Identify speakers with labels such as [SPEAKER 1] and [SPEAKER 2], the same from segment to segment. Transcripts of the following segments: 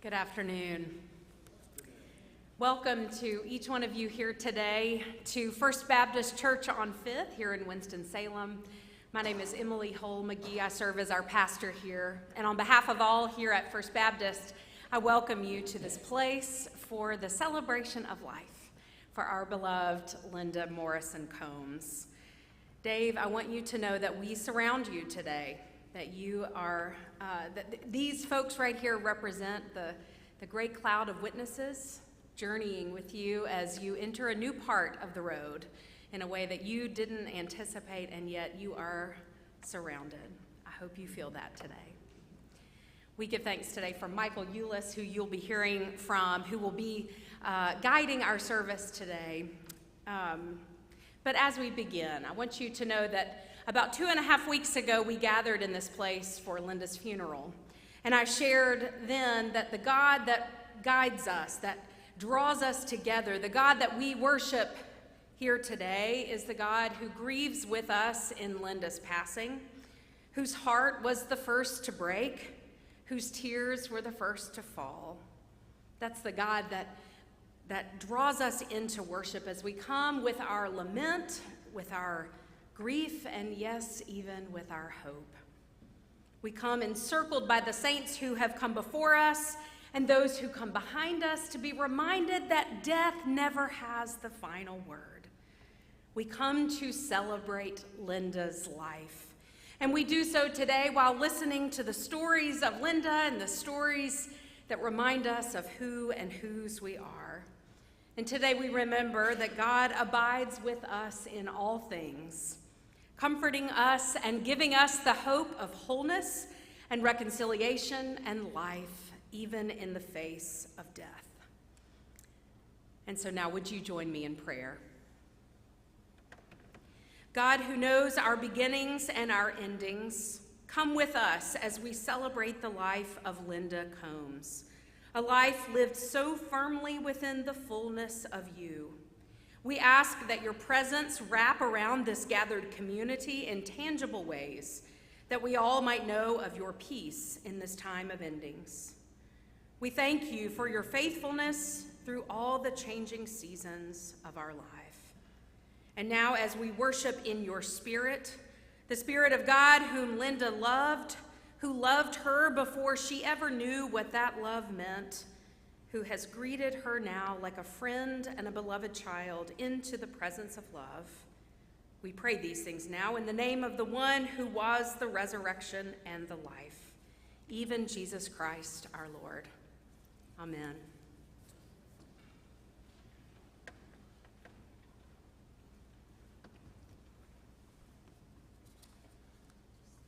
[SPEAKER 1] Good afternoon. Welcome to each one of you here today to First Baptist Church on 5th here in Winston-Salem. My name is Emily Hull McGee. I serve as our pastor here. And on behalf of all here at First Baptist, I welcome you to this place for the celebration of life for our beloved Linda Morrison Combs. Dave, I want you to know that we surround you today, that you are, these folks right here represent the great cloud of witnesses journeying with you as you enter a new part of the road in a way that you didn't anticipate, and yet you are surrounded. I hope you feel that today. We give thanks today for Michael Eulis, who you'll be hearing from, who will be guiding our service today. But as we begin, I want you to know that about 2.5 weeks ago, we gathered in this place for Linda's funeral. And I shared then that the God that guides us, that draws us together, the God that we worship here today is the God who grieves with us in Linda's passing, whose heart was the first to break, whose tears were the first to fall. That's the God that draws us into worship as we come with our lament, with our grief, and yes, even with our hope. We come encircled by the saints who have come before us and those who come behind us to be reminded that death never has the final word. We come to celebrate Linda's life. And we do so today while listening to the stories of Linda and the stories that remind us of who and whose we are. And today we remember that God abides with us in all things, comforting us and giving us the hope of wholeness and reconciliation and life, even in the face of death. And so now would you join me in prayer? God, who knows our beginnings and our endings, come with us as we celebrate the life of Linda Combs, a life lived so firmly within the fullness of you. We ask that your presence wrap around this gathered community in tangible ways, that we all might know of your peace in this time of endings. We thank you for your faithfulness through all the changing seasons of our life. And now as we worship in your Spirit, the Spirit of God whom Linda loved, who loved her before she ever knew what that love meant, who has greeted her now like a friend and a beloved child into the presence of love. We pray these things now in the name of the one who was the resurrection and the life, even Jesus Christ our Lord. Amen.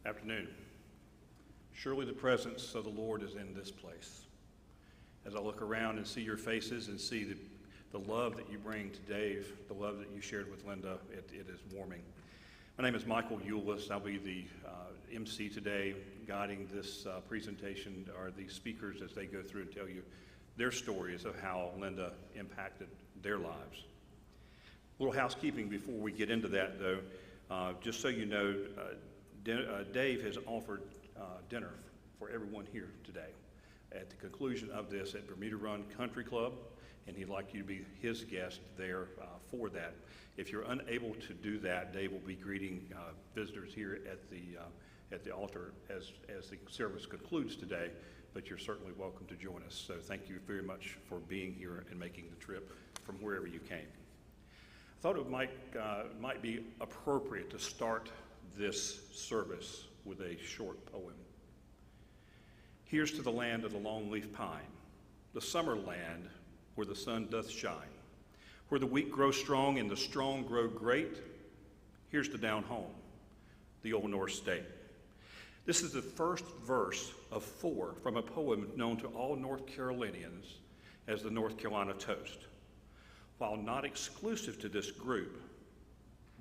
[SPEAKER 2] Afternoon. Surely the presence of the Lord is in this place. As I look around and see your faces and see the love that you bring to Dave, the love that you shared with Linda, it is warming. My name is Michael Eulis. I'll be the MC today, guiding this presentation, or the speakers as they go through and tell you their stories of how Linda impacted their lives. A little housekeeping before we get into that, though. Just so you know, Dave has offered dinner for everyone here today at the conclusion of this at Bermuda Run Country Club, and he'd like you to be his guest there for that. If you're unable to do that, Dave will be greeting visitors here at the altar as the service concludes today, but you're certainly welcome to join us. So thank you very much for being here and making the trip from wherever you came. I thought it might be appropriate to start this service with a short poem. Here's to the land of the longleaf pine, the summer land where the sun doth shine, where the weak grow strong and the strong grow great. Here's to down home, the old North State. This is the first verse of 4 from a poem known to all North Carolinians as the North Carolina Toast. While not exclusive to this group,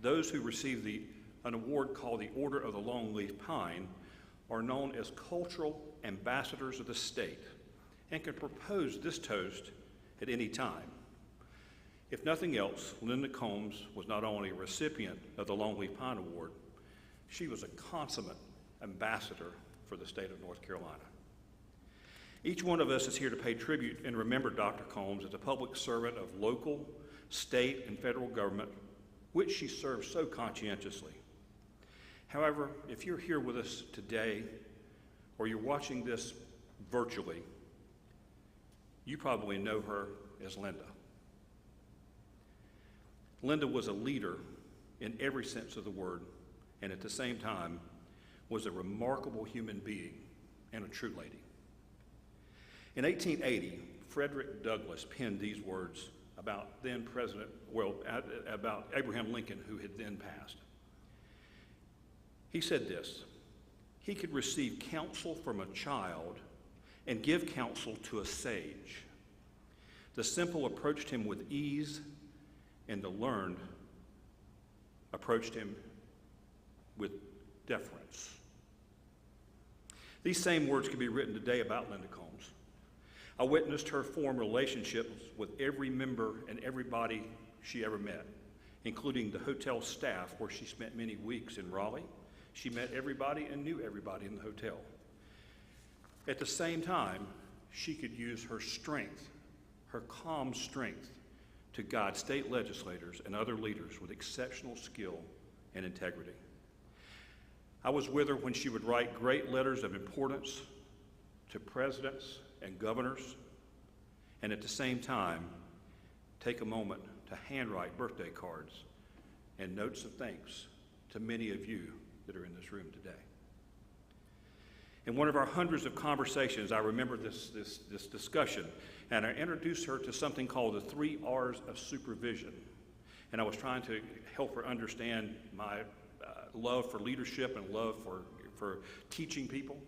[SPEAKER 2] those who receive an award called the Order of the Longleaf Pine are known as cultural ambassadors of the state and can propose this toast at any time. If nothing else, Linda Combs was not only a recipient of the Longleaf Pine Award, she was a consummate ambassador for the state of North Carolina. Each one of us is here to pay tribute and remember Dr. Combs as a public servant of local, state, and federal government, which she served so conscientiously. However, if you're here with us today, or you're watching this virtually, you probably know her as Linda. Linda was a leader in every sense of the word, and at the same time was a remarkable human being and a true lady. In 1880, Frederick Douglass penned these words about about Abraham Lincoln, who had then passed. He said this: "He could receive counsel from a child and give counsel to a sage. The simple approached him with ease, and the learned approached him with deference." These same words can be written today about Linda Combs. I witnessed her form relationships with every member and everybody she ever met, including the hotel staff where she spent many weeks in Raleigh. She met everybody and knew everybody in the hotel. At the same time, she could use her strength, her calm strength, to guide state legislators and other leaders with exceptional skill and integrity. I was with her when she would write great letters of importance to presidents and governors, and at the same time, take a moment to handwrite birthday cards and notes of thanks to many of you that are in this room today. In one of our hundreds of conversations, I remember this discussion, and I introduced her to something called the 3 R's of supervision. And I was trying to help her understand my love for leadership and love for teaching people.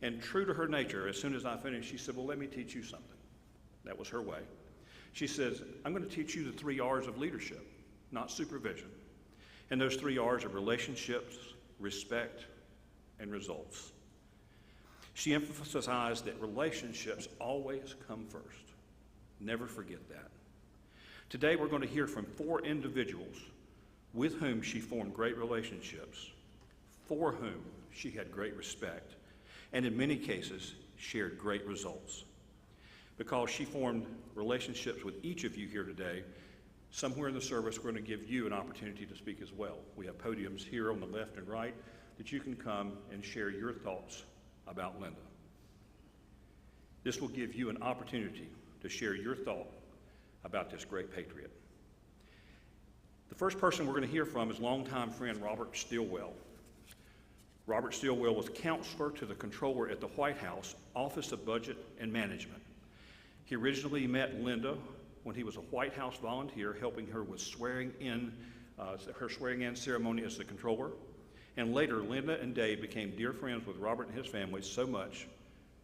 [SPEAKER 2] And true to her nature, as soon as I finished, she said, "Well, let me teach you something." That was her way. She says, "I'm going to teach you the 3 R's of leadership, not supervision. And those 3 R's are relationships, respect, and results." She emphasized that relationships always come first. Never forget that. Today we're going to hear from 4 individuals with whom she formed great relationships, for whom she had great respect, and in many cases shared great results. Because she formed relationships with each of you here today, somewhere in the service we're going to give you an opportunity to speak as well. We have podiums here on the left and right that you can come and share your thoughts about Linda. This will give you an opportunity to share your thought about this great patriot. The first person we're going to hear from is longtime friend Robert Stilwell. Robert Stilwell was counselor to the controller at the White House Office of Budget and Management. He originally met Linda when he was a White House volunteer, helping her with her swearing-in ceremony as the controller. And later, Linda and Dave became dear friends with Robert and his family, so much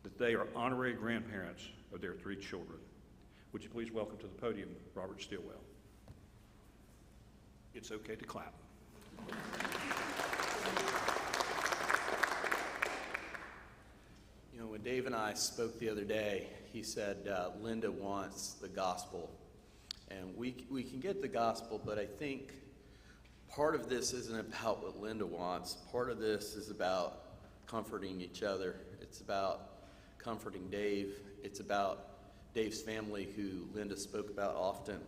[SPEAKER 2] that they are honorary grandparents of their 3 children. Would you please welcome to the podium Robert Stilwell? It's okay to clap.
[SPEAKER 3] You know, when Dave and I spoke the other day, he said Linda wants the gospel. And we can get the gospel, but I think part of this isn't about what Linda wants. Part of this is about comforting each other. It's about comforting Dave. It's about Dave's family, who Linda spoke about often,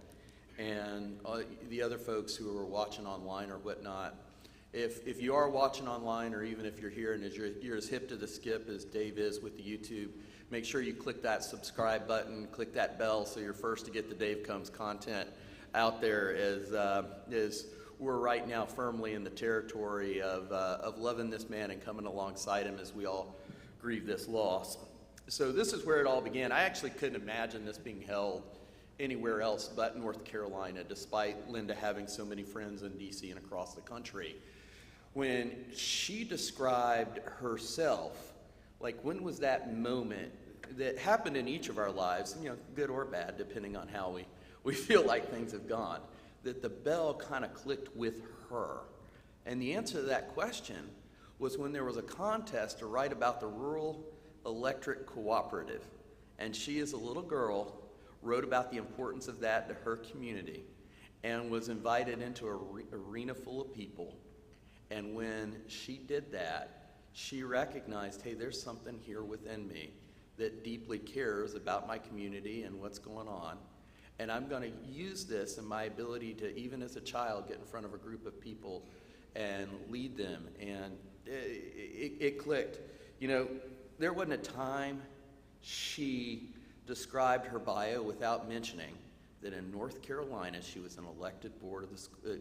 [SPEAKER 3] and the other folks who are watching online or whatnot. If you are watching online, or even if you're here and you're as hip to the skip as Dave is with the YouTube, make sure you click that subscribe button, click that bell, so you're first to get the Dave Combs content out there, as we're right now firmly in the territory of loving this man and coming alongside him as we all grieve this loss. So this is where it all began. I actually couldn't imagine this being held anywhere else but North Carolina, despite Linda having so many friends in D.C. and across the country. When she described herself, like, when was that moment that happened in each of our lives, you know, good or bad, depending on how we feel like things have gone, that the bell kind of clicked with her? And the answer to that question was when there was a contest to write about the Rural Electric Cooperative. And she, as a little girl, wrote about the importance of that to her community and was invited into an arena full of people. And when she did that, she recognized, hey, there's something here within me that deeply cares about my community and what's going on. And I'm going to use this and my ability to, even as a child, get in front of a group of people and lead them. And it clicked. You know, there wasn't a time she described her bio without mentioning that in North Carolina she was an elected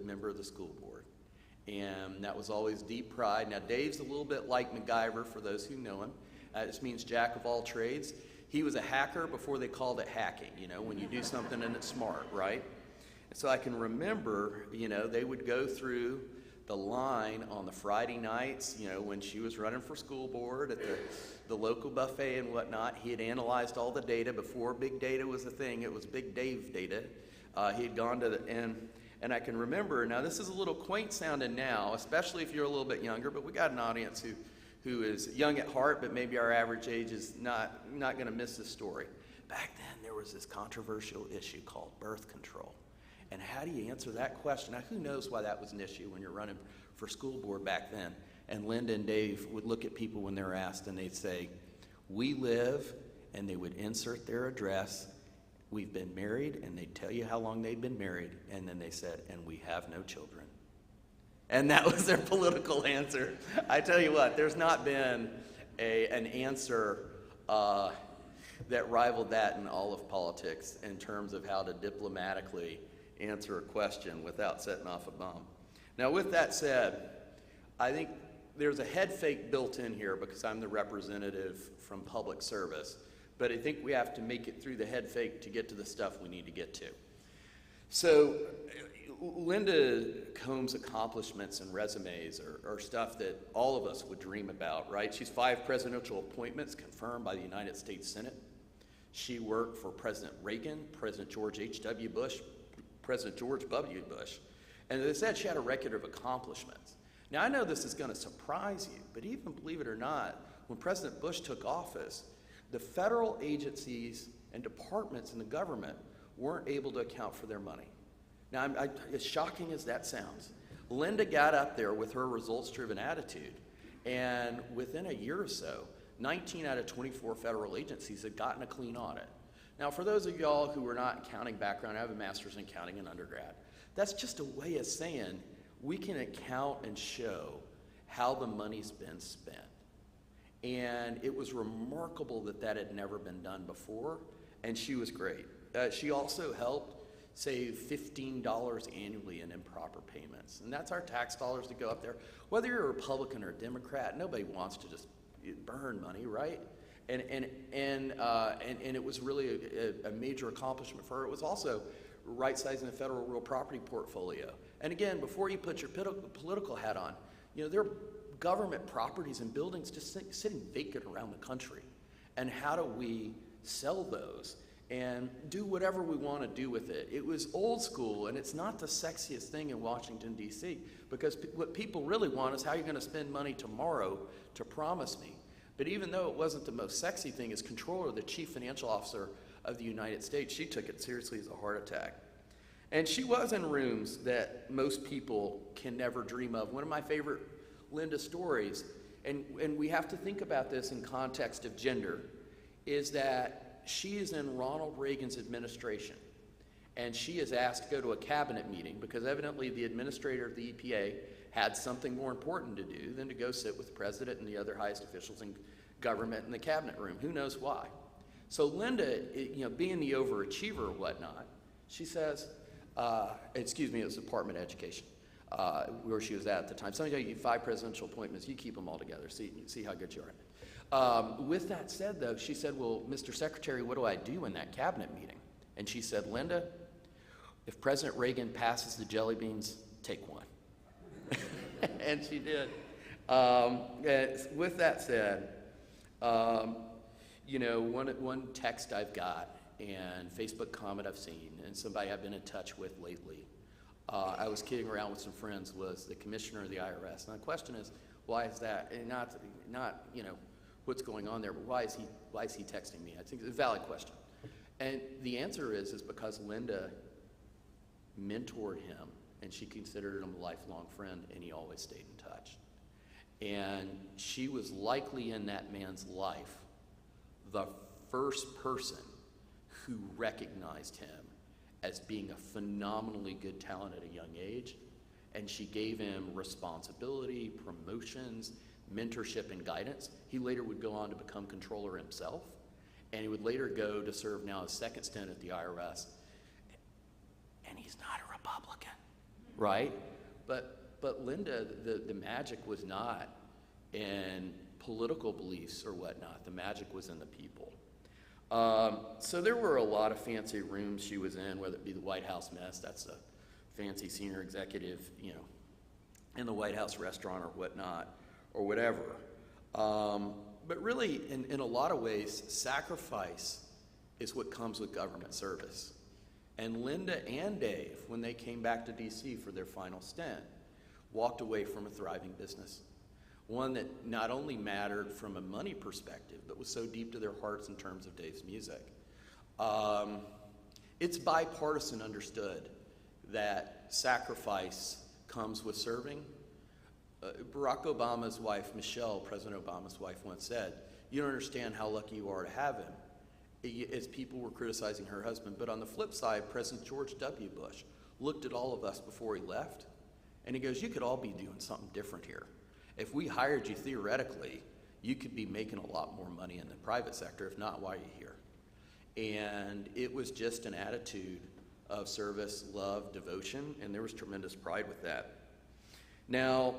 [SPEAKER 3] member of the school board. And that was always deep pride. Now, Dave's a little bit like MacGyver, for those who know him. This means jack of all trades. He was a hacker before they called it hacking, you know, when you do something and it's smart, right? And so I can remember, you know, they would go through the line on the Friday nights, you know, when she was running for school board at the local buffet and whatnot. He had analyzed all the data before big data was a thing. It was Big Dave data. He had gone to the, and I can remember, now this is a little quaint sounding now, especially if you're a little bit younger, but we got an audience who is young at heart, but maybe our average age is not going to miss this story. Back then, there was this controversial issue called birth control. And how do you answer that question? Now, who knows why that was an issue when you're running for school board back then? And Linda and Dave would look at people when they were asked, and they'd say, "We live," and they would insert their address. "We've been married," and they'd tell you how long they'd been married, and then they said, "And we have no children." And that was their political answer. I tell you what, there's not been an answer that rivaled that in all of politics in terms of how to diplomatically answer a question without setting off a bomb. Now, with that said, I think there's a head fake built in here because I'm the representative from public service, but I think we have to make it through the head fake to get to the stuff we need to get to. So, Linda Combs' accomplishments and resumes are stuff that all of us would dream about, right? She's 5 presidential appointments confirmed by the United States Senate. She worked for President Reagan, President George H.W. Bush, President George W. Bush. And as I said, she had a record of accomplishments. Now, I know this is going to surprise you, but even believe it or not, when President Bush took office, the federal agencies and departments in the government weren't able to account for their money. Now, as shocking as that sounds, Linda got up there with her results-driven attitude, and within a year or so, 19 out of 24 federal agencies had gotten a clean audit. Now, for those of y'all who are not accounting background, I have a master's in accounting in undergrad. That's just a way of saying we can account and show how the money's been spent. And it was remarkable that that had never been done before, and she was great. She also helped save $15 annually in improper payments. And that's our tax dollars that go up there. Whether you're a Republican or a Democrat, nobody wants to just burn money, right? And it was really a major accomplishment for her. It was also right-sizing the federal real property portfolio. And again, before you put your political hat on, you know, there are government properties and buildings just sitting vacant around the country. And how do we sell those and do whatever we want to do with it? It was old school, and it's not the sexiest thing in Washington, D.C., because what people really want is how you're going to spend money tomorrow to promise me. But even though it wasn't the most sexy thing, as controller, the chief financial officer of the United States, she took it seriously as a heart attack. And she was in rooms that most people can never dream of. One of my favorite Linda stories, and we have to think about this in context of gender, is that she is in Ronald Reagan's administration, and she is asked to go to a cabinet meeting because evidently the administrator of the EPA had something more important to do than to go sit with the president and the other highest officials in government in the cabinet room. Who knows why? So Linda, you know, being the overachiever or whatnot, she says, excuse me, it was the Department of Education, where she was at the time. Some of you get 5 presidential appointments, you keep them all together, see how good you are. With that said, though, she said, well, Mr. Secretary, what do I do in that cabinet meeting? And she said, Linda, if President Reagan passes the jelly beans, take one. And she did. With that said, you know, one text I've got and Facebook comment I've seen and somebody I've been in touch with lately, I was kidding around with some friends, was the commissioner of the IRS. And the question is, why is that? And not you know, what's going on there, but why is he texting me? I think it's a valid question. And the answer is because Linda mentored him, and she considered him a lifelong friend, and he always stayed in touch. And she was likely in that man's life the first person who recognized him as being a phenomenally good talent at a young age, and she gave him responsibility, promotions, mentorship, and guidance. He later would go on to become controller himself, and he would later go to serve now his second stint at the IRS. And he's not a Republican, right? But Linda, the magic was not in political beliefs or whatnot. The magic was in the people. So there were a lot of fancy rooms she was in, whether it be the White House mess, that's a fancy senior executive, in the White House restaurant or whatnot, or whatever. But really, in a lot of ways, sacrifice is what comes with government service. And Linda and Dave, when they came back to D.C. for their final stint, walked away from a thriving business. One that not only mattered from a money perspective, but was so deep to their hearts in terms of Dave's music. It's bipartisan understood that sacrifice comes with serving. Barack Obama's wife, Michelle, President Obama's wife, once said, "You don't understand how lucky you are to have him," as people were criticizing her husband. But on the flip side, President George W. Bush looked at all of us before he left, and he goes, "You could all be doing something different here. If we hired you, theoretically, you could be making a lot more money in the private sector. If not, why are you here?" And it was just an attitude of service, love, devotion, and there was tremendous pride with that. Now,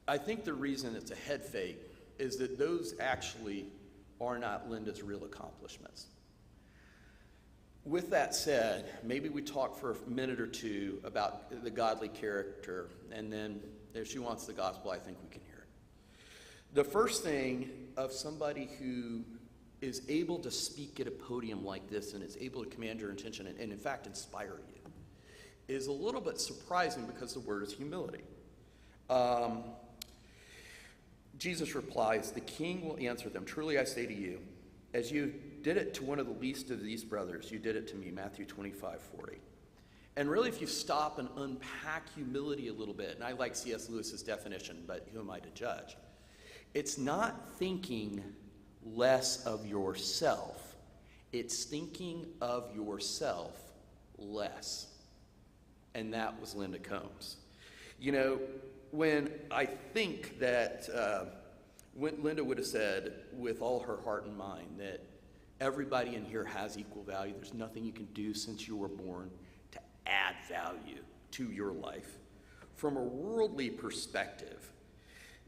[SPEAKER 3] I think the reason it's a head fake is that those actually are not Linda's real accomplishments. With that said, maybe we talk for a minute or two about the godly character, and then if she wants the gospel, I think we can hear it. The first thing of somebody who is able to speak at a podium like this and is able to command your attention and in fact inspire you is a little bit surprising, because the word is humility. Jesus replies, "The king will answer them, 'Truly I say to you, as you did it to one of the least of these brothers, you did it to me,'" Matthew 25:40. And really, if you stop and unpack humility a little bit, and I like C.S. Lewis's definition, but who am I to judge? It's not thinking less of yourself. It's thinking of yourself less. And that was Linda Combs. When I think that when Linda would have said with all her heart and mind that everybody in here has equal value, there's nothing you can do since you were born to add value to your life. From a worldly perspective,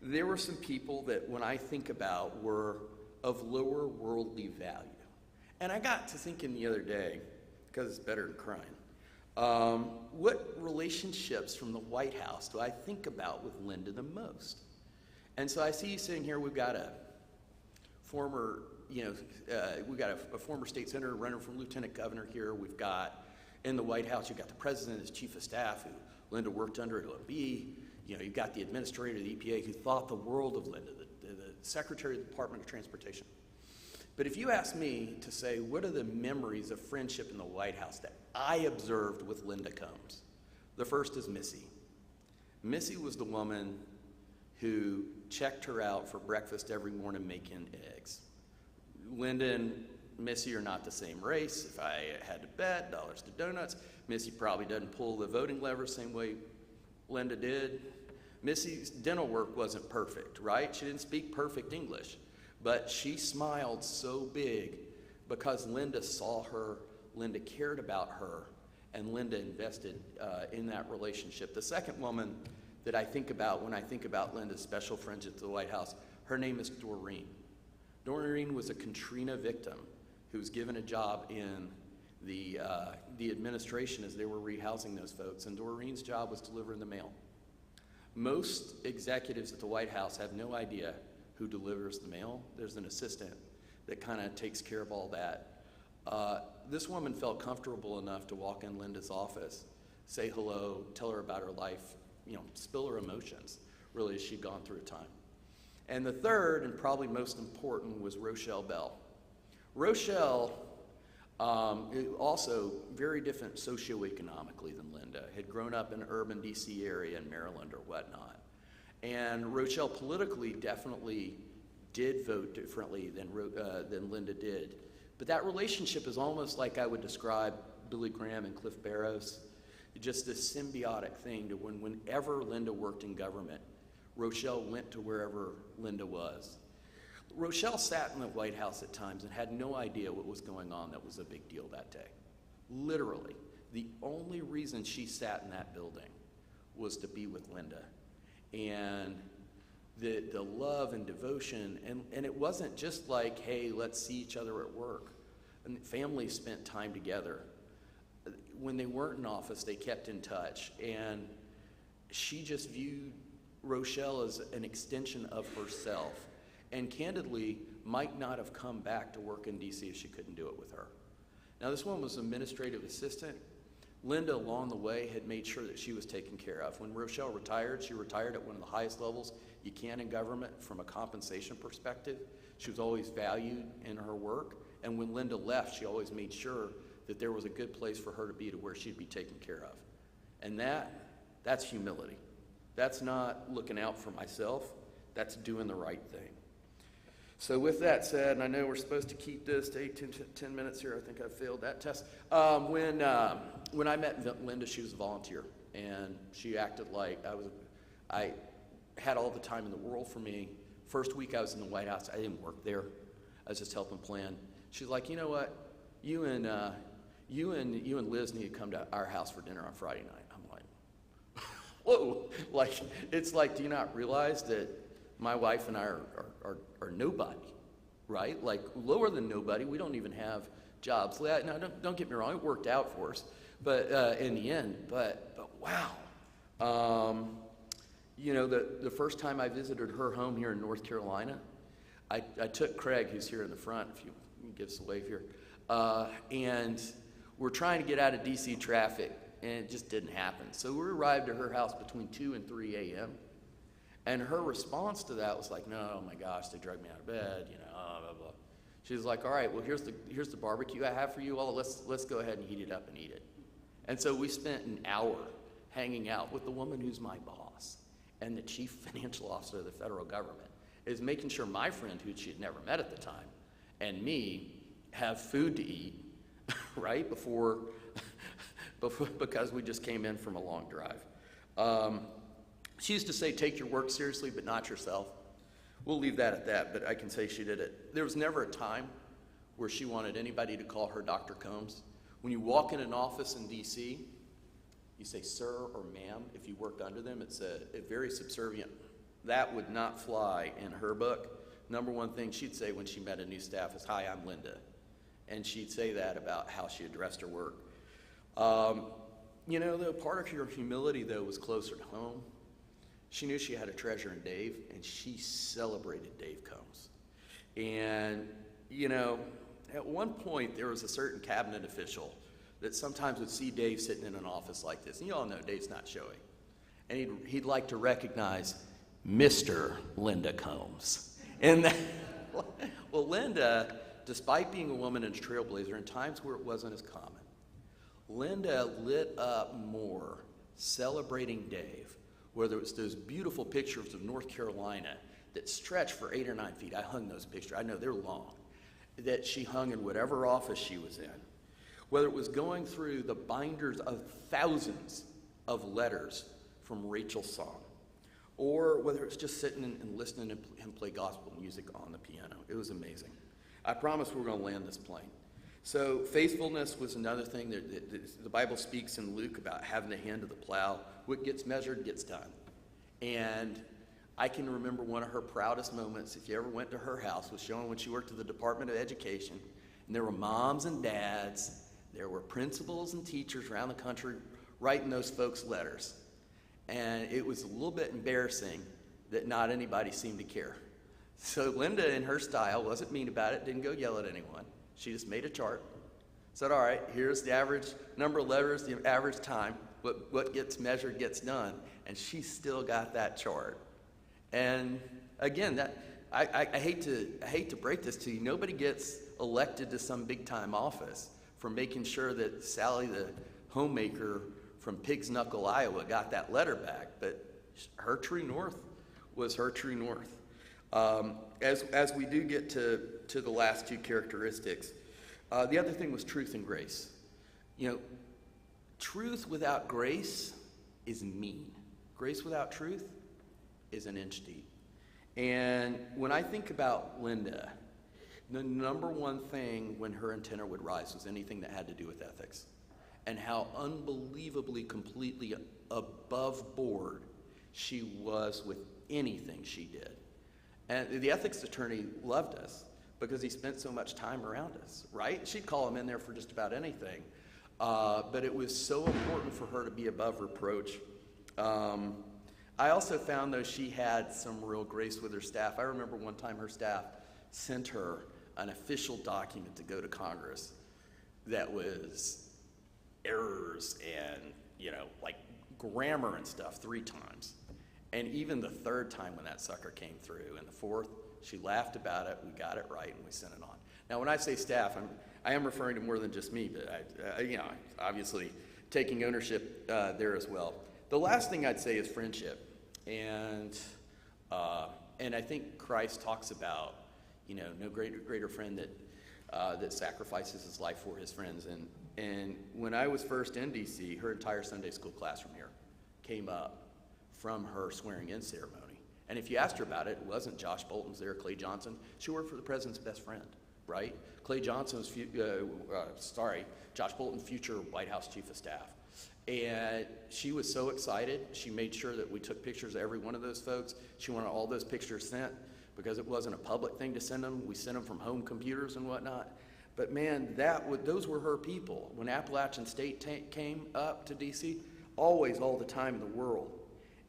[SPEAKER 3] there were some people that when I think about were of lower worldly value. And I got to thinking the other day, because it's better than crying, what relationships from the White House do I think about with Linda the most? And so I see you sitting here, we've got a former, a former state senator running for lieutenant governor here. We've got, in the White House, you've got the president as chief of staff, who Linda worked under at OB. You've got the administrator of the EPA who thought the world of Linda, the secretary of the Department of Transportation. But if you ask me to say, what are the memories of friendship in the White House that I observed with Linda Combs? The first is Missy. Missy was the woman who checked her out for breakfast every morning making eggs. Linda and Missy are not the same race. If I had to bet, dollars to donuts, Missy probably doesn't pull the voting lever the same way Linda did. Missy's dental work wasn't perfect, right? She didn't speak perfect English. But she smiled so big because Linda saw her, Linda cared about her, and Linda invested in that relationship. The second woman that I think about when I think about Linda's special friendship to the White House, her name is Doreen. Doreen was a Katrina victim who was given a job in the administration as they were rehousing those folks, and Doreen's job was delivering the mail. Most executives at the White House have no idea who delivers the mail. There's an assistant that kind of takes care of all that. This woman felt comfortable enough to walk in Linda's office, say hello, tell her about her life, spill her emotions, really, as she'd gone through a time. And the third, and probably most important, was Rochelle Bell. Rochelle, also very different socioeconomically than Linda, had grown up in an urban D.C. area in Maryland or whatnot. And Rochelle politically definitely did vote differently than Linda did. But that relationship is almost like I would describe Billy Graham and Cliff Barrows. Just this symbiotic thing to whenever Linda worked in government, Rochelle went to wherever Linda was. Rochelle sat in the White House at times and had no idea what was going on that was a big deal that day. Literally, the only reason she sat in that building was to be with Linda. And the love and devotion, and it wasn't just like, hey, let's see each other at work. And families spent time together. When they weren't in office, they kept in touch. And she just viewed Rochelle as an extension of herself. And candidly, might not have come back to work in D.C. if she couldn't do it with her. Now, this one was administrative assistant. Linda, along the way, had made sure that she was taken care of. When Rochelle retired, she retired at one of the highest levels you can in government from a compensation perspective. She was always valued in her work. And when Linda left, she always made sure that there was a good place for her to be to where she'd be taken care of. And that's humility. That's not looking out for myself. That's doing the right thing. So with that said, and I know we're supposed to keep this to 10 minutes here. I think I failed that test. When I met Linda, she was a volunteer, and she acted like I had all the time in the world for me. First week I was in the White House, I didn't work there. I was just helping plan. She's like, you know what? You and Liz need to come to our house for dinner on Friday night. I'm like, whoa! Like, it's like, do you not realize that my wife and I are nobody, right? Like, lower than nobody. We don't even have jobs. Now, don't get me wrong, it worked out for us, but in the end, but wow. You know, the first time I visited her home here in North Carolina, I took Craig, who's here in the front, if you can give us a wave here, and we're trying to get out of D.C. traffic, and it just didn't happen. So we arrived at her house between 2 and 3 a.m., and her response to that was like, no, oh my gosh, they dragged me out of bed, you know, blah, blah, blah. She was like, all right, well, here's the barbecue I have for you all. Let's go ahead and heat it up and eat it. And so we spent an hour hanging out with the woman who's my boss and the chief financial officer of the federal government, is making sure my friend, who she had never met at the time, and me have food to eat, right, because we just came in from a long drive. She used to say, take your work seriously, but not yourself. We'll leave that at that, but I can say she did it. There was never a time where she wanted anybody to call her Dr. Combs. When you walk in an office in D.C., you say sir or ma'am. If you work under them, it's a very subservient. That would not fly in her book. Number one thing she'd say when she met a new staff is, hi, I'm Linda. And she'd say that about how she addressed her work. You know, the part of her humility, though, was closer to home. She knew she had a treasure in Dave, and she celebrated Dave Combs. And, you know, at one point, there was a certain cabinet official that sometimes would see Dave sitting in an office like this. And you all know Dave's not showy. And he'd like to recognize Mr. Linda Combs. And well, Linda, despite being a woman and a trailblazer, in times where it wasn't as common, Linda lit up more celebrating Dave, whether it was those beautiful pictures of North Carolina that stretched for 8 or 9 feet. I hung those pictures. I know they're long, that she hung in whatever office she was in. Whether it was going through the binders of thousands of letters from Rachel's song, or whether it's just sitting and listening to him play gospel music on the piano. It was amazing. I promise we're going to land this plane. So faithfulness was another thing that the Bible speaks in Luke about having the hand of the plow. What gets measured gets done. And I can remember one of her proudest moments, if you ever went to her house, was showing when she worked at the Department of Education. And there were moms and dads, there were principals and teachers around the country writing those folks letters. And it was a little bit embarrassing that not anybody seemed to care. So Linda, in her style, wasn't mean about it, didn't go yell at anyone. She just made a chart, said, all right, here's the average number of letters, the average time, what gets measured gets done. And she still got that chart. And again, I hate to break this to you. Nobody gets elected to some big time office for making sure that Sally, the homemaker from Pig's Knuckle, Iowa, got that letter back. But her true north was her true north. As we do get to the last two characteristics, The other thing was truth and grace. You know, truth without grace is mean. Grace without truth is an inch deep. And when I think about Linda, the number one thing when her antenna would rise was anything that had to do with ethics, and how unbelievably, completely above board she was with anything she did. And the ethics attorney loved us because he spent so much time around us, right? She'd call him in there for just about anything. But it was so important for her to be above reproach. I also found, though, she had some real grace with her staff. I remember one time her staff sent her an official document to go to Congress that was errors and, like grammar and stuff 3 times. And even the 3rd time when that sucker came through, and the 4th, she laughed about it, we got it right, and we sent it on. Now, when I say staff, I am referring to more than just me, but obviously taking ownership there as well. The last thing I'd say is friendship. And I think Christ talks about, no greater friend that sacrifices his life for his friends. And when I was first in D.C., her entire Sunday school classroom here came up from her swearing-in ceremony. And if you asked her about it, it wasn't Josh Bolton's there, Clay Johnson. She worked for the president's best friend, right? Clay Johnson was, Josh Bolton, future White House chief of staff. And she was so excited. She made sure that we took pictures of every one of those folks. She wanted all those pictures sent because it wasn't a public thing to send them. We sent them from home computers and whatnot. But man, those were her people. When Appalachian State came up to D.C., always, all the time in the world.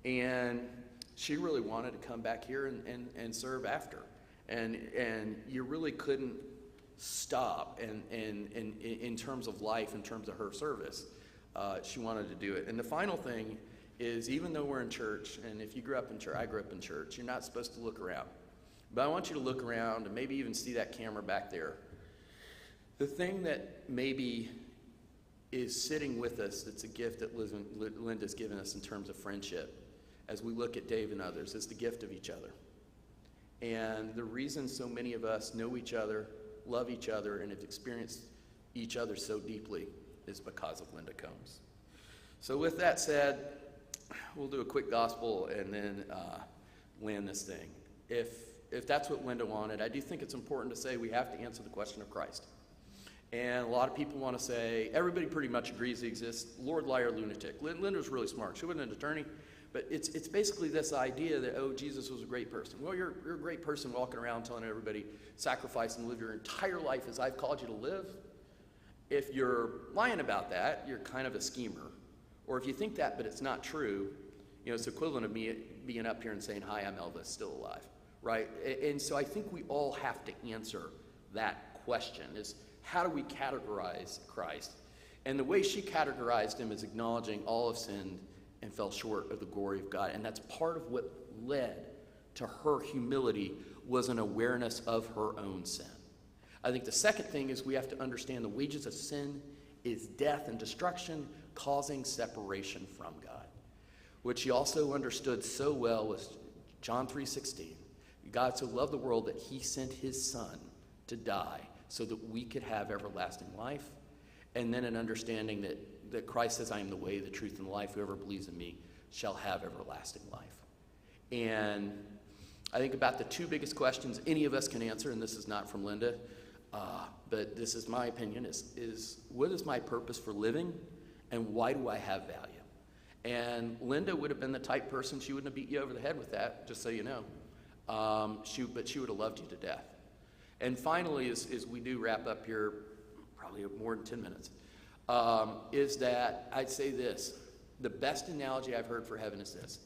[SPEAKER 3] And she really wanted to come back here and serve after. And you really couldn't stop in terms of life, in terms of her service. She wanted to do it. And the final thing is, even though we're in church, and if you grew up in church, I grew up in church, you're not supposed to look around. But I want you to look around and maybe even see that camera back there. The thing that maybe is sitting with us that's a gift that Linda's given us in terms of friendship, as we look at Dave and others, is the gift of each other. And the reason so many of us know each other, love each other, and have experienced each other so deeply is because of Linda Combs. So with that said, we'll do a quick gospel and then land this thing. If that's what Linda wanted, I do think it's important to say we have to answer the question of Christ. And a lot of people want to say, everybody pretty much agrees he exists, Lord, liar, lunatic. Linda's really smart. She wasn't an attorney, but it's basically this idea that, oh, Jesus was a great person. Well, you're a great person walking around telling everybody, sacrifice and live your entire life as I've called you to live. If you're lying about that, you're kind of a schemer. Or if you think that, but it's not true, it's equivalent of me being up here and saying, hi, I'm Elvis, still alive, right? And so I think we all have to answer that question, is how do we categorize Christ? And the way she categorized him is acknowledging all have sinned and fell short of the glory of God. And that's part of what led to her humility, was an awareness of her own sin. I think the second thing is we have to understand the wages of sin is death and destruction, causing separation from God. What she also understood so well was John 3:16. God so loved the world that he sent his son to die so that we could have everlasting life. And then an understanding that Christ says, I am the way, the truth, and the life. Whoever believes in me shall have everlasting life. And I think about the 2 biggest questions any of us can answer, and this is not from Linda, but this is my opinion, is what is my purpose for living, and why do I have value? And Linda would have been the type person, she wouldn't have beat you over the head with that, just so you know. But she would have loved you to death. And finally, as we do wrap up here, probably more than 10 minutes, is that I'd say this. The best analogy I've heard for heaven is this.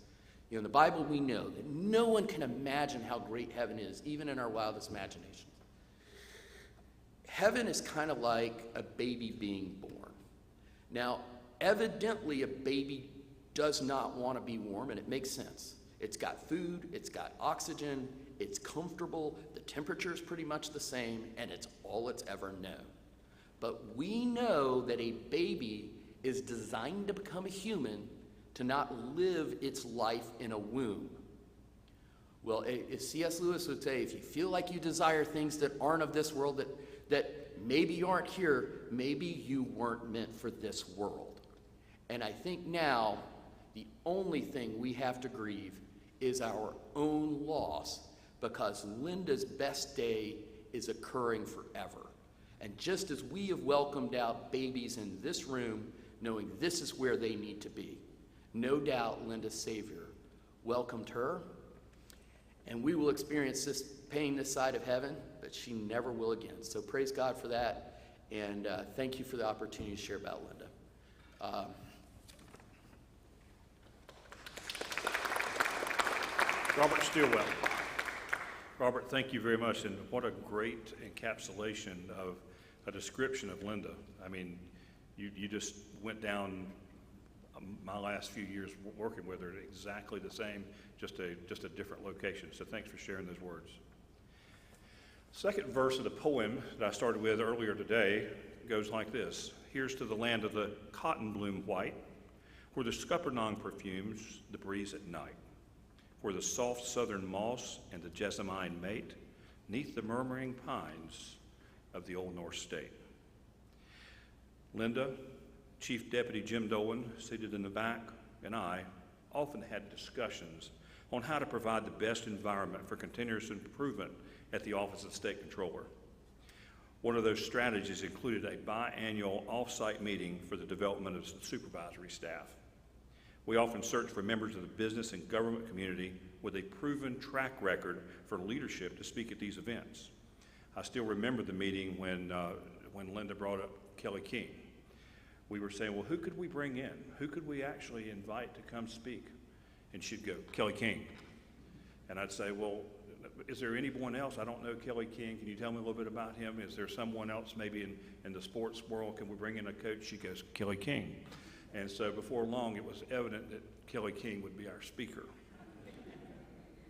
[SPEAKER 3] In the Bible, we know that no one can imagine how great heaven is, even in our wildest imaginations. Heaven is kind of like a baby being born. Now, evidently, a baby does not want to be warm, and it makes sense. It's got food, it's got oxygen, it's comfortable, the temperature is pretty much the same, and it's all it's ever known. But we know that a baby is designed to become a human, to not live its life in a womb. Well, as C.S. Lewis would say, if you feel like you desire things that aren't of this world, that maybe you aren't here, maybe you weren't meant for this world. And I think now the only thing we have to grieve is our own loss, because Linda's best day is occurring forever. And just as we have welcomed out babies in this room, knowing this is where they need to be, no doubt Linda's Savior welcomed her, and we will experience this pain this side of heaven, but she never will again. So praise God for that, and thank you for the opportunity to share about Linda.
[SPEAKER 2] Robert Stilwell. Robert, thank you very much, and what a great encapsulation of a description of Linda. I mean, you just went down my last few years working with her exactly the same, just a different location. So thanks for sharing those words. Second verse of the poem that I started with earlier today goes like this. Here's to the land of the cotton bloom white, where the scuppernong perfumes the breeze at night, where the soft southern moss and the jessamine mate, neath the murmuring pines of the old North State. Linda, Chief Deputy Jim Dolan, seated in the back, and I often had discussions on how to provide the best environment for continuous improvement at the Office of State Controller. One of those strategies included a biannual off-site meeting for the development of the supervisory staff. We often search for members of the business and government community with a proven track record for leadership to speak at these events. I still remember the meeting when Linda brought up Kelly King. We were saying, well, who could we bring in? Who could we actually invite to come speak? And she'd go, Kelly King. And I'd say, well, is there anyone else? I don't know Kelly King. Can you tell me a little bit about him? Is there someone else maybe in the sports world? Can we bring in a coach? She goes, Kelly King. And so before long, it was evident that Kelly King would be our speaker.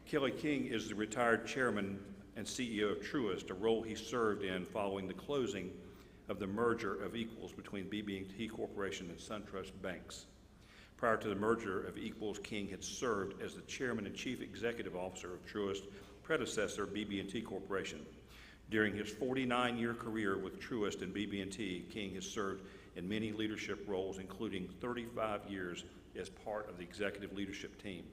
[SPEAKER 2] Kelly King is the retired chairman and CEO of Truist, a role he served in following the closing of the merger of equals between BB&T Corporation and SunTrust Banks. Prior to the merger of equals, King had served as the chairman and chief executive officer of Truist, predecessor BB&T Corporation. During his 49-year career with Truist and BB&T, King has served in many leadership roles, including 35 years as part of the executive leadership team.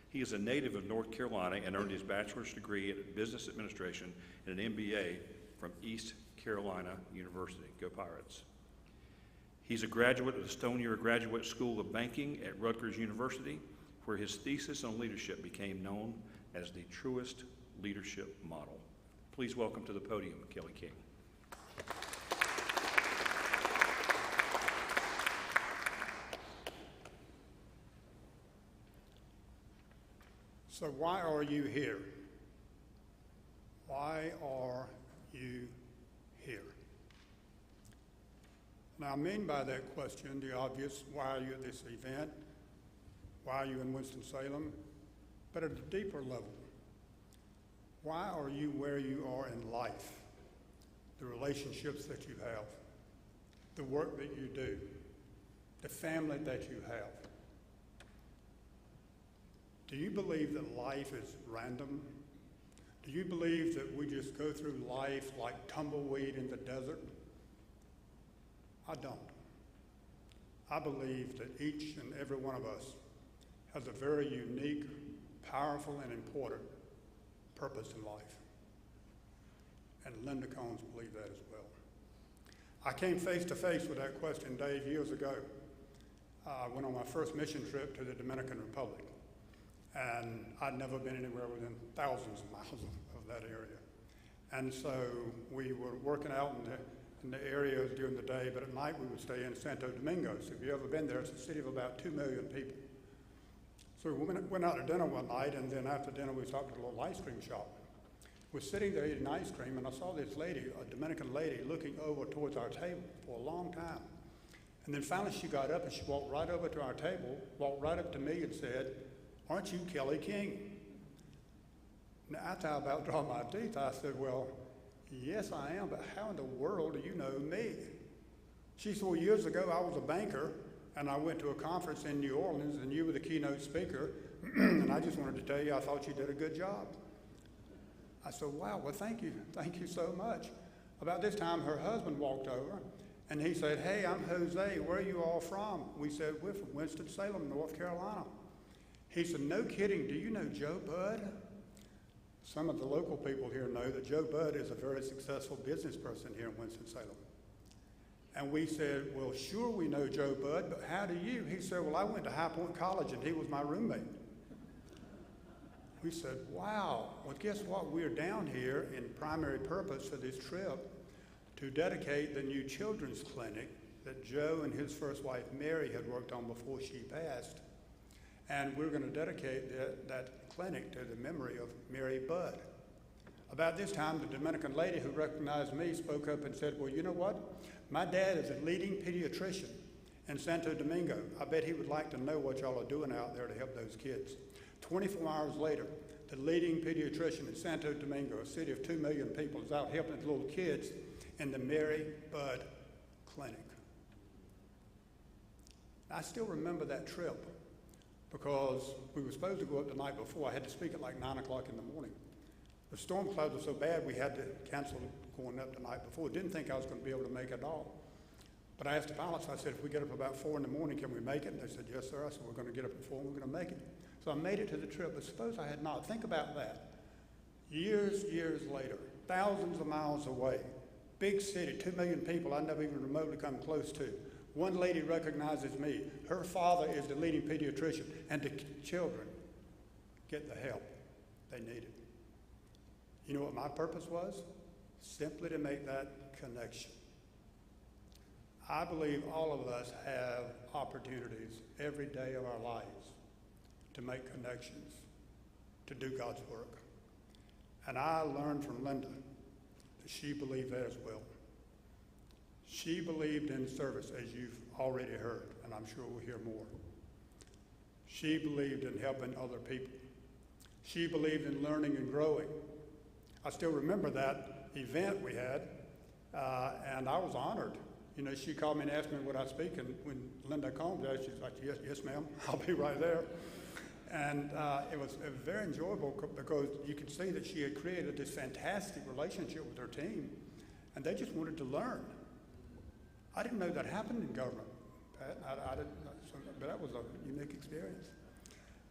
[SPEAKER 2] He is a native of North Carolina and earned his bachelor's degree in business administration and an MBA from East Carolina University. Go Pirates. He's a graduate of the Stonier Graduate School of Banking at Rutgers University, where his thesis on leadership became known as the Truist Leadership Model. Please welcome to the podium, Kelly King.
[SPEAKER 4] So why are you here? Why are you here? Now, I mean by that question the obvious, why are you at this event? Why are you in Winston-Salem? But at a deeper level, why are you where you are in life? The relationships that you have, the work that you do, the family that you have. Do you believe that life is random? Do you believe that we just go through life like tumbleweed in the desert? I don't. I believe that each and every one of us has a very unique, powerful, and important purpose in life. And Linda Combs believed that as well. I came face to face with that question, Dave, years ago. I went on my first mission trip to the Dominican Republic. And I'd never been anywhere within thousands of miles of that area. And so we were working out in the areas during the day, but at night we would stay in Santo Domingo. So if you've ever been there, it's a city of about 2 million people. So we went out to dinner one night, and then after dinner we stopped at a little ice cream shop. We're sitting there eating ice cream, and I saw this lady, a Dominican lady, looking over towards our table for a long time. And then finally she got up and she walked right over to our table, walked right up to me and said, "Aren't you Kelly King?" Now, after I about drawn my teeth, I said, "Well, yes, I am, but how in the world do you know me?" She said, "Well, years ago, I was a banker, and I went to a conference in New Orleans, and you were the keynote speaker and I just wanted to tell you I thought you did a good job. I said, wow, well, thank you so much. About this time, her husband walked over, and he said, hey, I'm Jose, where are you all from? We said, we're from Winston-Salem, North Carolina. He said, no kidding, do you know Joe Budd? Some of the local people here know that Joe Budd is a very successful business person here in Winston-Salem. And we said, well, sure we know Joe Budd, but how do you? He said, well, I went to High Point College, and he was my roommate. We said, wow, well, guess what? We're down here in primary purpose for this trip to dedicate the new children's clinic that Joe and his first wife, Mary, had worked on before she passed. And we're going to dedicate that clinic to the memory of Mary Budd. About this time, the Dominican lady who recognized me spoke up and said, well, you know what? My dad is a leading pediatrician in Santo Domingo. I bet he would like to know what y'all are doing out there to help those kids. 24 hours later, the leading pediatrician in Santo Domingo, a city of 2 million people, is out helping the little kids in the Mary Budd Clinic. I still remember that trip because we were supposed to go up the night before. I had to speak at like 9 o'clock in the morning. The storm clouds were so bad we had to cancel going up the night before. Didn't think I was going to be able to make it at all. But I asked the pilots, I said, if we get up about 4 in the morning, can we make it? And they said, yes, sir. I said, we're going to get up at 4 and we're going to make it. So I made it to the trip, but suppose I had not. Think about that. Years later, thousands of miles away, big city, 2 million people I never even remotely come close to. One lady recognizes me. Her father is the leading pediatrician, and the children get the help they needed. You know what my purpose was? Simply to make that connection. I believe all of us have opportunities every day of our lives to make connections, to do God's work. And I learned from Linda that she believed that as well. She believed in service, as you've already heard, and I'm sure we'll hear more. She believed in helping other people. She believed in learning and growing. I still remember that event we had, and I was honored. You know, she called me and asked me would I speak, and when Linda Combs asked, she's like, yes, ma'am, I'll be right there. And it was very enjoyable because you could see that she had created this fantastic relationship with her team, and they just wanted to learn. I didn't know that happened in government, Pat. I didn't, but that was a unique experience.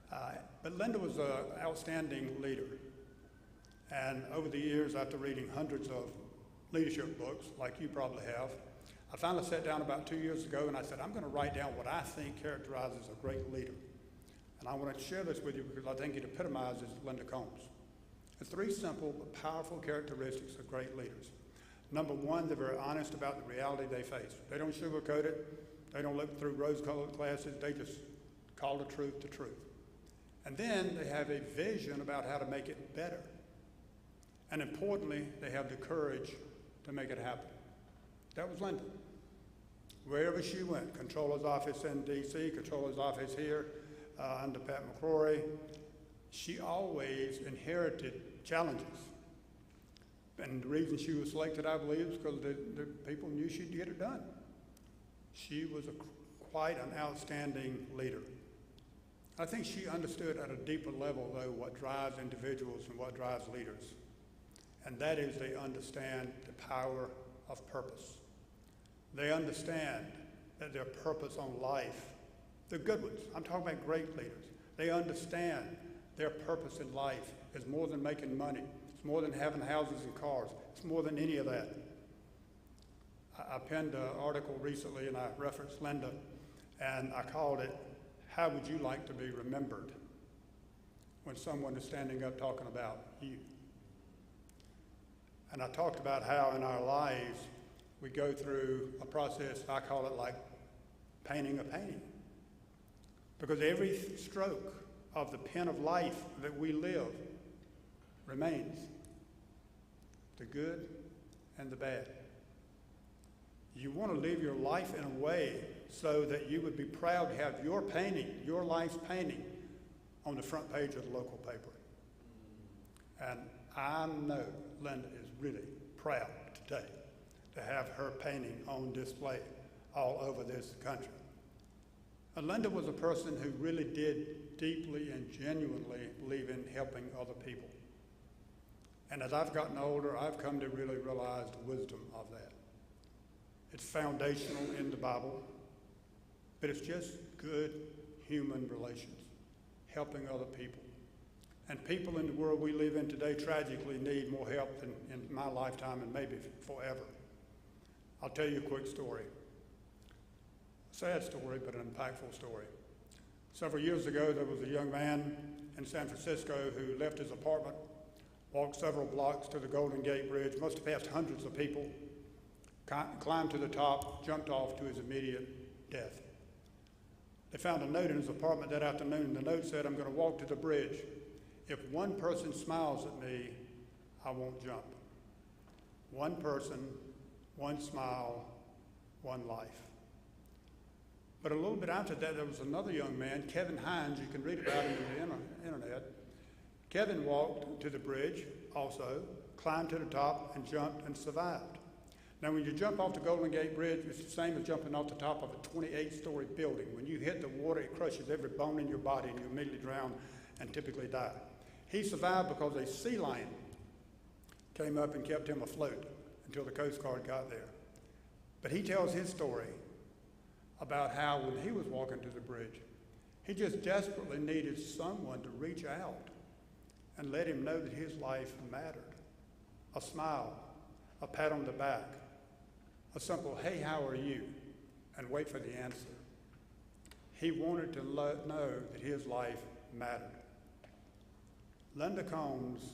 [SPEAKER 4] But Linda was an outstanding leader. And over the years, after reading hundreds of leadership books, like you probably have, I finally sat down about 2 years ago and I said, I'm going to write down what I think characterizes a great leader. And I want to share this with you because I think it epitomizes Linda Combs. It's 3 simple but powerful characteristics of great leaders. Number 1, they're very honest about the reality they face. They don't sugarcoat it. They don't look through rose-colored glasses. They just call the truth. And then they have a vision about how to make it better. And importantly, they have the courage to make it happen. That was Linda. Wherever she went, Controller's office in D.C., Controller's office here under Pat McCrory, she always inherited challenges. And the reason she was selected, I believe, is because the people knew she'd get it done. She was quite an outstanding leader. I think she understood at a deeper level, though, what drives individuals and what drives leaders. And that is they understand the power of purpose. They understand that their purpose on life, the good ones, I'm talking about great leaders, they understand their purpose in life is more than making money. It's more than having houses and cars. It's more than any of that. I penned an article recently, and I referenced Linda, and I called it, How Would You Like to Be Remembered? When someone is standing up talking about you. And I talked about how in our lives we go through a process, I call it like painting a painting. Because every stroke of the pen of life that we live remains, the good and the bad. You want to live your life in a way so that you would be proud to have your painting, your life's painting, on the front page of the local paper. And I know Linda is really proud today to have her painting on display all over this country. Linda was a person who really did deeply and genuinely believe in helping other people. And as I've gotten older, I've come to really realize the wisdom of that. It's foundational in the Bible, but it's just good human relations, helping other people. And people in the world we live in today tragically need more help than in my lifetime and maybe forever. I'll tell you a quick story. A sad story, but an impactful story. Several years ago, there was a young man in San Francisco who left his apartment, walked several blocks to the Golden Gate Bridge, must have passed hundreds of people, climbed to the top, jumped off to his immediate death. They found a note in his apartment that afternoon. The note said, "I'm going to walk to the bridge. If one person smiles at me, I won't jump." One person, one smile, one life. But a little bit after that, there was another young man, Kevin Hines. You can read about him on the internet. Kevin walked to the bridge also, climbed to the top, and jumped and survived. Now, when you jump off the Golden Gate Bridge, it's the same as jumping off the top of a 28-story building. When you hit the water, it crushes every bone in your body, and you immediately drown and typically die. He survived because a sea lion came up and kept him afloat until the Coast Guard got there. But he tells his story about how when he was walking to the bridge, he just desperately needed someone to reach out and let him know that his life mattered. A smile, a pat on the back, a simple, "Hey, how are you?" and wait for the answer. He wanted to know that his life mattered. Linda Combs,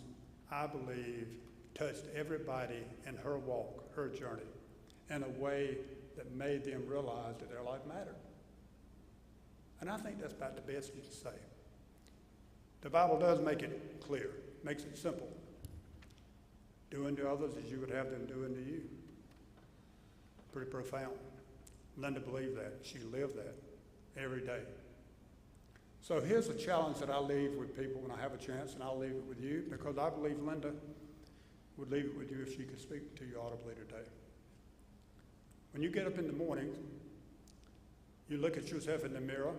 [SPEAKER 4] I believe, touched everybody in her walk, her journey, in a way that made them realize that their life mattered. And I think that's about the best you can say. The Bible does make it clear, makes it simple. Do unto others as you would have them do unto you. Pretty profound. Linda believed that. She lived that every day. So here's a challenge that I leave with people when I have a chance, and I'll leave it with you because I believe Linda would leave it with you if she could speak to you audibly today. When you get up in the morning, you look at yourself in the mirror,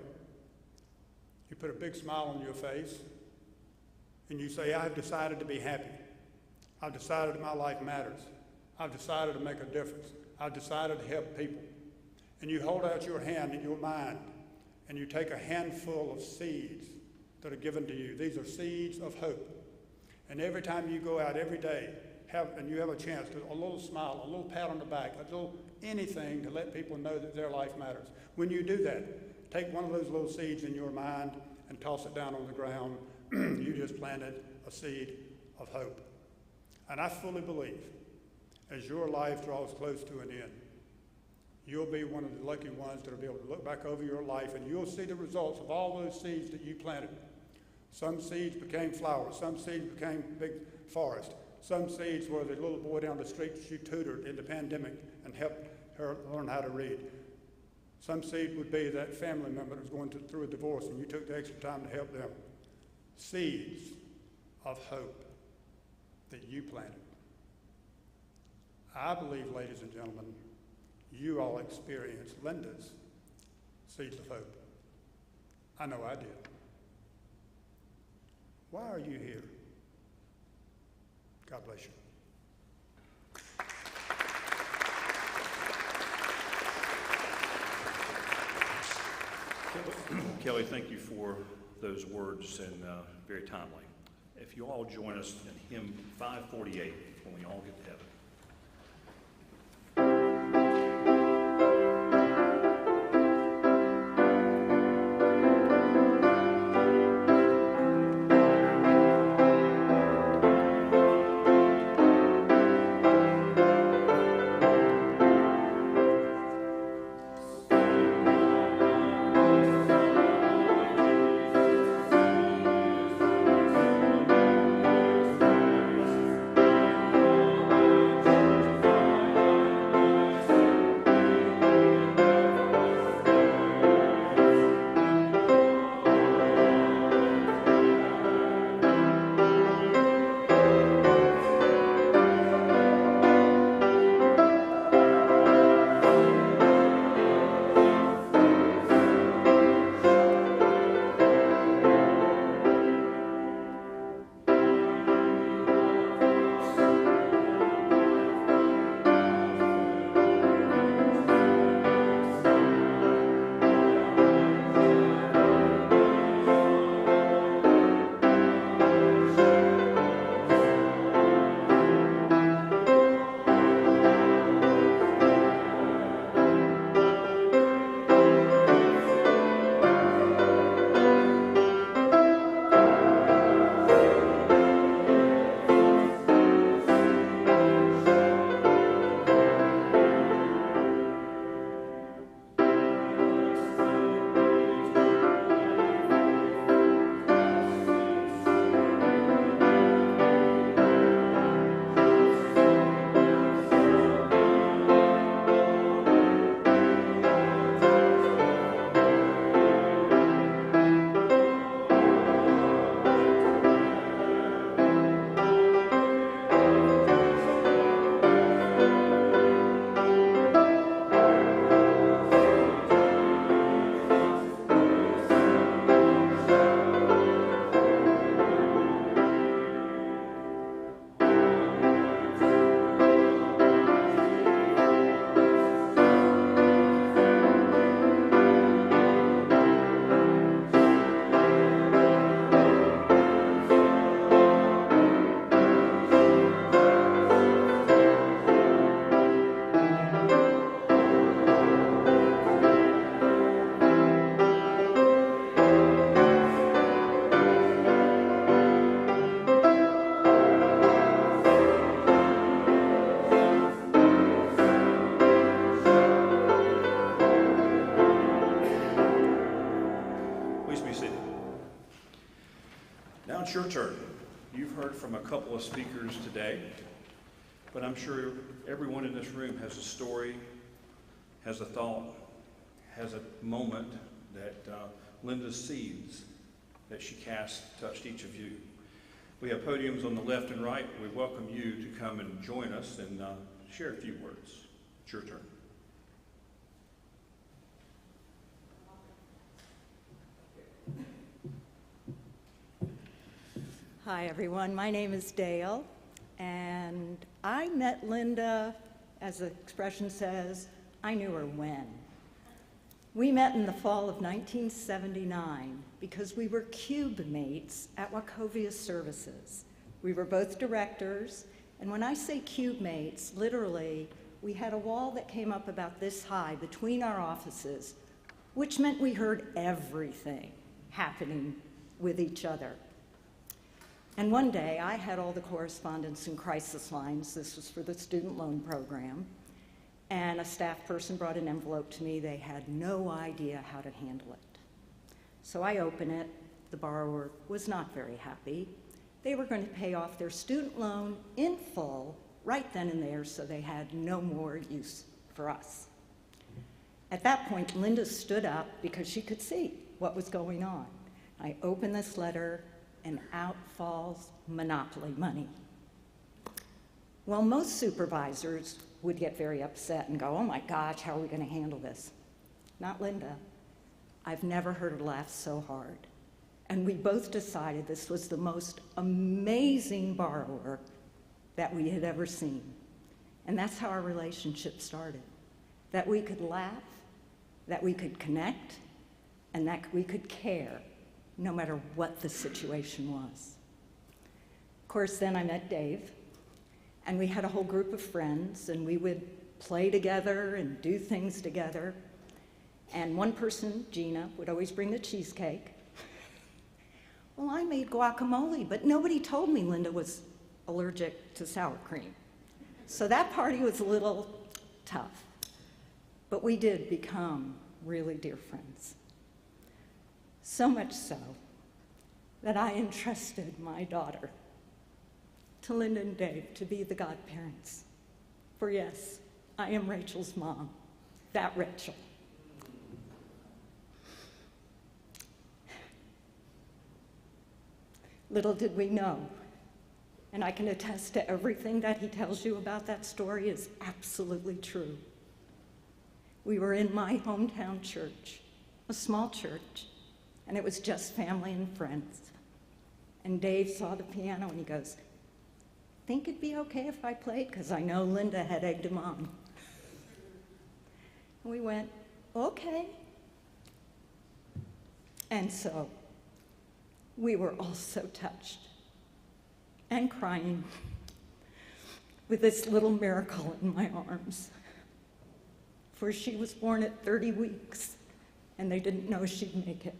[SPEAKER 4] you put a big smile on your face, and you say, "I've decided to be happy. I've decided that my life matters. I've decided to make a difference. I've decided to help people." And you hold out your hand in your mind, and you take a handful of seeds that are given to you. These are seeds of hope. And every time you go out every day, and you have a chance to a little smile, a little pat on the back, a little anything to let people know that their life matters. When you do that, take one of those little seeds in your mind and toss it down on the ground. You just planted a seed of hope. And I fully believe as your life draws close to an end, you'll be one of the lucky ones that will be able to look back over your life and you'll see the results of all those seeds that you planted. Some seeds became flowers. Some seeds became big forest. Some seeds were the little boy down the street that you tutored in the pandemic and helped her learn how to read. Some seed would be that family member that was going through a divorce and you took the extra time to help them. Seeds of hope that you planted. I believe, ladies and gentlemen, you all experienced Linda's seeds of hope. I know I did. Why are you here? God bless you.
[SPEAKER 2] Kelly, thank you for those words and very timely. If you all join us in hymn 548 when we all get to heaven. your turn. You've heard from a couple of speakers today, but I'm sure everyone in this room has a story, has a thought, has a moment that Linda's seeds that she cast touched each of you. We have podiums on the left and right. We welcome you to come and join us and share a few words. It's your turn.
[SPEAKER 5] Hi, everyone. My name is Dale, and I met Linda, as the expression says, I knew her when. We met in the fall of 1979 because we were cube mates at Wachovia Services. We were both directors, and when I say cube mates, literally, we had a wall that came up about this high between our offices, which meant we heard everything happening with each other. And one day, I had all the correspondence and crisis lines. This was for the student loan program. And a staff person brought an envelope to me. They had no idea how to handle it. So I open it. The borrower was not very happy. They were going to pay off their student loan in full right then and there, so they had no more use for us. At that point, Linda stood up because she could see what was going on. I open this letter, and out falls monopoly money. Well, most supervisors would get very upset and go, oh my gosh, how are we going to handle this? Not Linda. I've never heard her laugh so hard. And we both decided this was the most amazing borrower that we had ever seen. And that's how our relationship started. That we could laugh, that we could connect, and that we could care, no matter what the situation was. Of course, then I met Dave, and we had a whole group of friends, and we would play together and do things together. And one person, Gina, would always bring the cheesecake. Well, I made guacamole, but nobody told me Linda was allergic to sour cream. So that party was a little tough. But we did become really dear friends. So much so that I entrusted my daughter to Linda and Dave to be the godparents. For yes, I am Rachel's mom, that Rachel. Little did we know, and I can attest to everything that he tells you about that story is absolutely true. We were in my hometown church, a small church, and it was just family and friends. And Dave saw the piano and he goes, think it'd be okay if I played? Because I know Linda had egged him on. And we went, okay. And so we were all so touched and crying with this little miracle in my arms. For she was born at 30 weeks, and they didn't know she'd make it.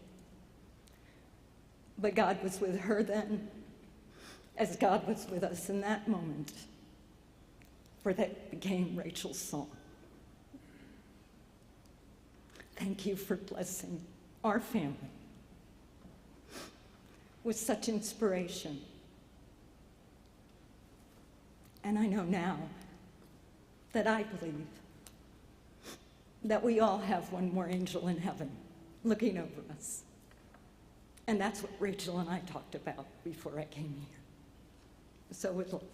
[SPEAKER 5] But God was with her then, as God was with us in that moment, for that became Rachel's song. Thank you for blessing our family with such inspiration. And I know now that I believe that we all have one more angel in heaven looking over us. And that's what Rachel and I talked about before I came here. So with love.
[SPEAKER 2] As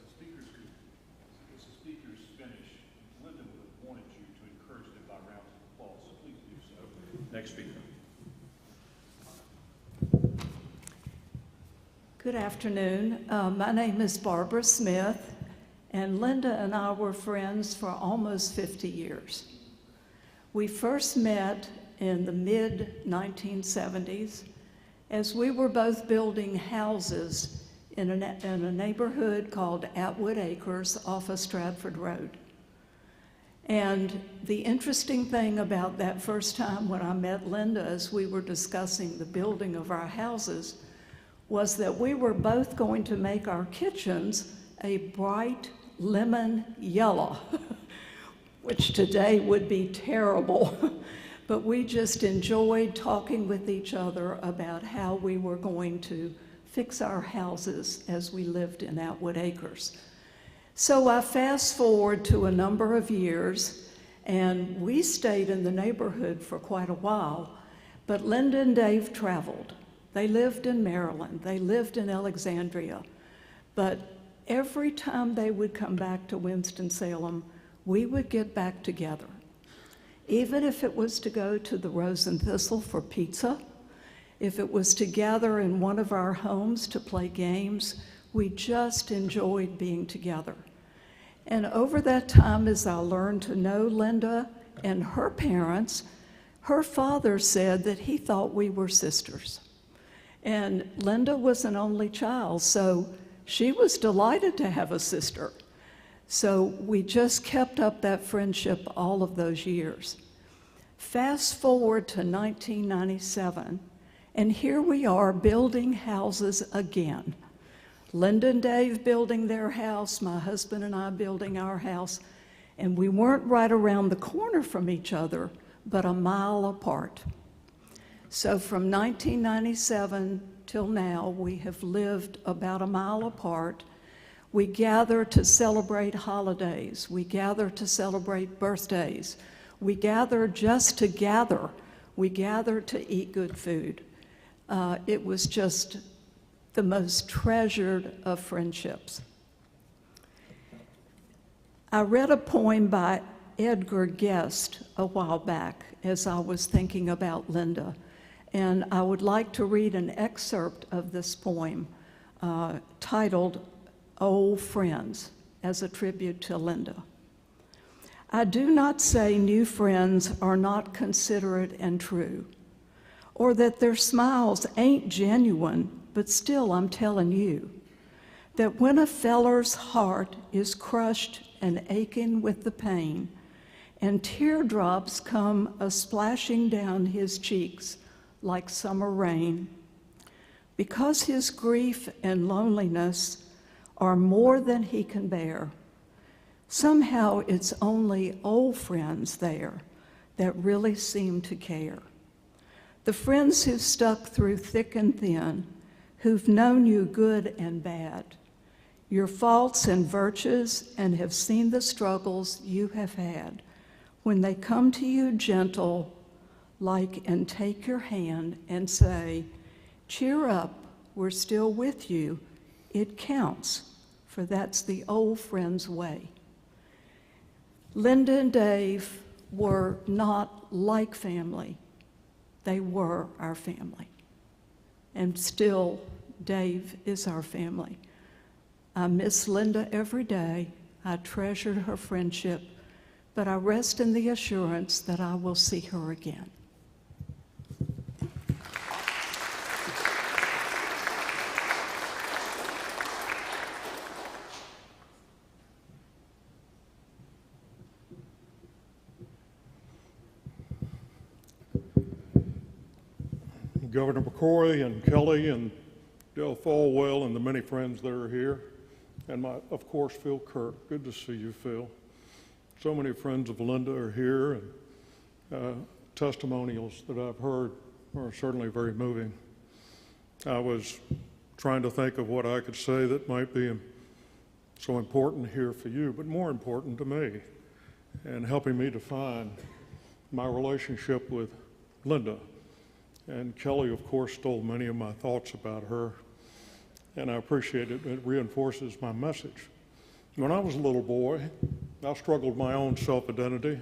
[SPEAKER 2] the speakers finish, Linda would have wanted you to encourage them by rounds of applause, so please do so. Next speaker.
[SPEAKER 6] Good afternoon. My name is Barbara Smith, and Linda and I were friends for almost 50 years. We first met in the mid-1970s as we were both building houses in a neighborhood called Atwood Acres off of Stratford Road. And the interesting thing about that first time when I met Linda as we were discussing the building of our houses was that we were both going to make our kitchens a bright lemon yellow, which today would be terrible. But we just enjoyed talking with each other about how we were going to fix our houses as we lived in Atwood Acres. So I fast forward to a number of years, and we stayed in the neighborhood for quite a while, but Linda and Dave traveled. They lived in Maryland, they lived in Alexandria, but every time they would come back to Winston-Salem, we would get back together. Even if it was to go to the Rose and Thistle for pizza, if it was to gather in one of our homes to play games, we just enjoyed being together. And over that time, as I learned to know Linda and her parents, her father said that he thought we were sisters. And Linda was an only child, so she was delighted to have a sister. So we just kept up that friendship all of those years. Fast forward to 1997, and here we are building houses again. Linda and Dave building their house, my husband and I building our house, and we weren't right around the corner from each other, but a mile apart. So from 1997 till now, we have lived about a mile apart. We gather to celebrate holidays. We gather to celebrate birthdays. We gather just to gather. We gather to eat good food. It was just the most treasured of friendships. I read a poem by Edgar Guest a while back as I was thinking about Linda, and I would like to read an excerpt of this poem titled Old Friends, as a tribute to Linda. I do not say new friends are not considerate and true, or that their smiles ain't genuine, but still I'm telling you that when a feller's heart is crushed and aching with the pain, and teardrops come a-splashing down his cheeks like summer rain, because his grief and loneliness are more than he can bear, somehow it's only old friends there that really seem to care. The friends who've stuck through thick and thin, who've known you good and bad, your faults and virtues, and have seen the struggles you have had, when they come to you gentle, like, and take your hand and say, cheer up, we're still with you, it counts, for that's the old friend's way. Linda and Dave were not like family. They were our family. And still, Dave is our family. I miss Linda every day. I treasured her friendship, but I rest in the assurance that I will see her again.
[SPEAKER 7] Governor McCrory and Kelly and Dale Falwell and the many friends that are here, and of course, Phil Kirk. Good to see you, Phil. So many friends of Linda are here, and testimonials that I've heard are certainly very moving. I was trying to think of what I could say that might be so important here for you, but more important to me, and helping me define my relationship with Linda. And Kelly, of course, stole many of my thoughts about her, and I appreciate it. It reinforces my message. When I was a little boy, I struggled with my own self-identity.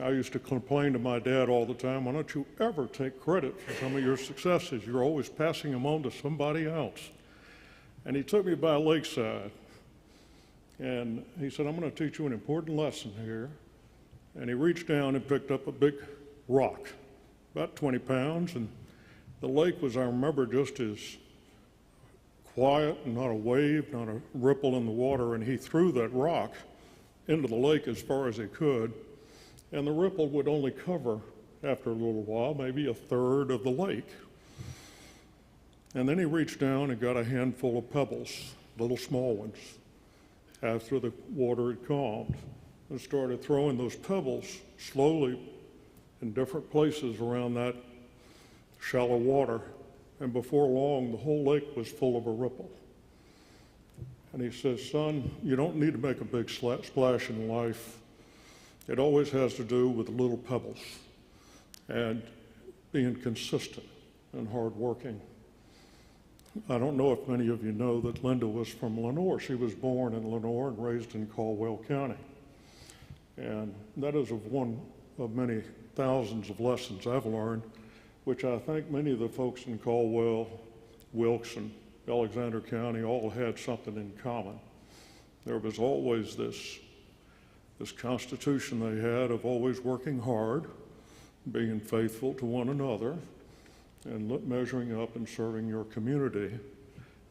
[SPEAKER 7] I used to complain to my dad all the time, why don't you ever take credit for some of your successes? You're always passing them on to somebody else. And he took me by Lakeside, and he said, I'm going to teach you an important lesson here. And he reached down and picked up a big rock, about 20 pounds, and the lake was, I remember, just as quiet, not a wave, not a ripple in the water, and he threw that rock into the lake as far as he could, and the ripple would only cover, after a little while, maybe a third of the lake. And then he reached down and got a handful of pebbles, little small ones, after the water had calmed, and started throwing those pebbles slowly in different places around that shallow water. And before long, the whole lake was full of a ripple. And he says, son, you don't need to make a big splash in life. It always has to do with little pebbles and being consistent and hardworking. I don't know if many of you know that Linda was from Lenoir. She was born in Lenoir and raised in Caldwell County. And that is one of many thousands of lessons I've learned, which I think many of the folks in Caldwell, Wilkes, and Alexander County all had something in common. There was always this constitution they had of always working hard, being faithful to one another, and measuring up and serving your community,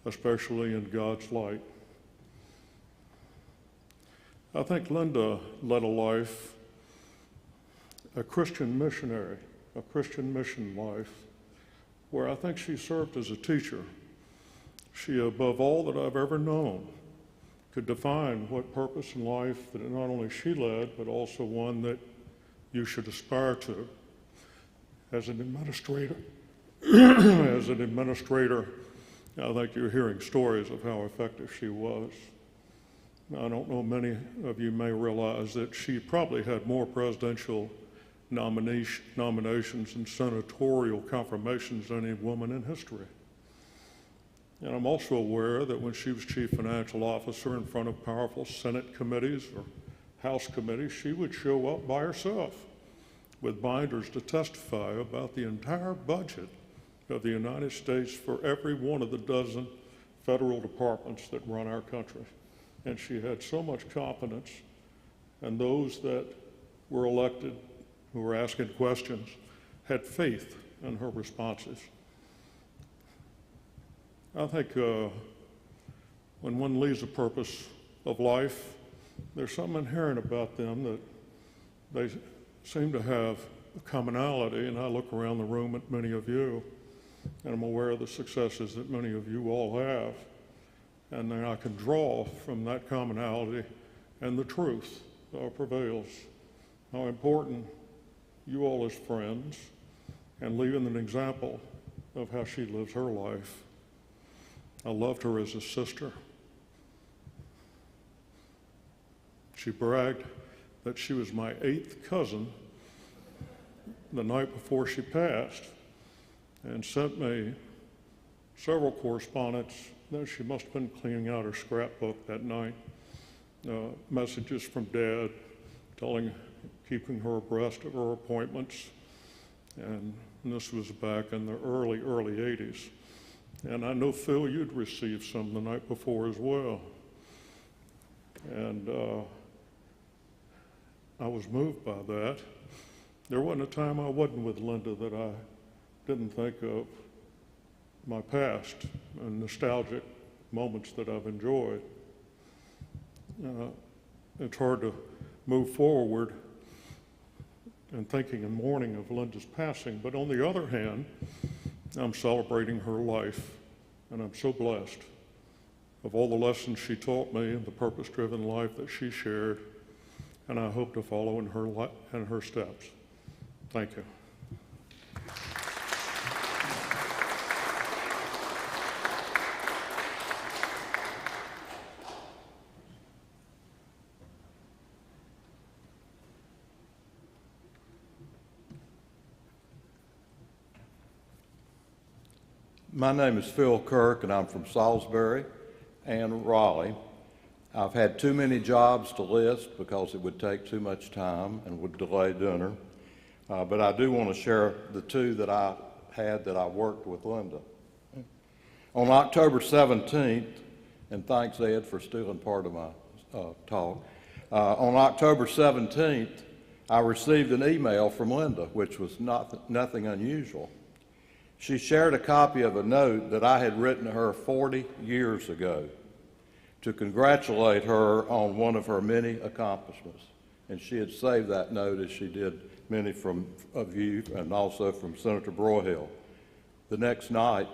[SPEAKER 7] especially in God's light. I think Linda led a life, a Christian missionary, a Christian mission life, where I think she served as a teacher. She, above all that I've ever known, could define what purpose in life that not only she led, but also one that you should aspire to. As an administrator, I think you're hearing stories of how effective she was. I don't know, many of you may realize that she probably had more presidential nominations and senatorial confirmations than any woman in history. And I'm also aware that when she was chief financial officer in front of powerful Senate committees or House committees, she would show up by herself with binders to testify about the entire budget of the United States for every one of the dozen federal departments that run our country. And she had so much confidence, and those that were elected who were asking questions had faith in her responses. I think when one leads a purpose of life, there's something inherent about them that they seem to have a commonality, and I look around the room at many of you, and I'm aware of the successes that many of you all have, and then I can draw from that commonality and the truth prevails. How important you all as friends, and leaving an example of how she lives her life. I loved her as a sister. She bragged that she was my 8th cousin the night before she passed, and sent me several correspondence. She must have been cleaning out her scrapbook that night. Messages from Dad keeping her abreast of her appointments. And this was back in the early 80s. And I know, Phil, you'd received some the night before as well. And I was moved by that. There wasn't a time I wasn't with Linda that I didn't think of my past and nostalgic moments that I've enjoyed. It's hard to move forward and thinking and mourning of Linda's passing, but on the other hand, I'm celebrating her life, and I'm so blessed of all the lessons she taught me and the purpose-driven life that she shared, and I hope to follow in her steps. Thank you.
[SPEAKER 8] My name is Phil Kirk, and I'm from Salisbury and Raleigh. I've had too many jobs to list because it would take too much time and would delay dinner. But I do want to share the two that I had that I worked with Linda. On October 17th, and thanks, Ed, for stealing part of my talk. On October 17th, I received an email from Linda, which was nothing unusual. She shared a copy of a note that I had written to her 40 years ago to congratulate her on one of her many accomplishments. And she had saved that note, as she did many of you and also from Senator Broyhill. The next night,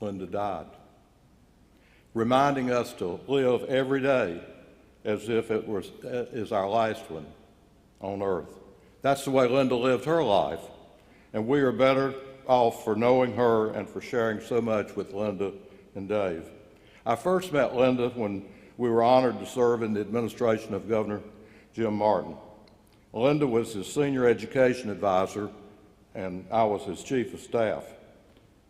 [SPEAKER 8] Linda died, reminding us to live every day as if it is our last one on earth. That's the way Linda lived her life, and we are better off for knowing her and for sharing so much with Linda and Dave. I first met Linda when we were honored to serve in the administration of Governor Jim Martin. Linda was his senior education advisor, and I was his chief of staff.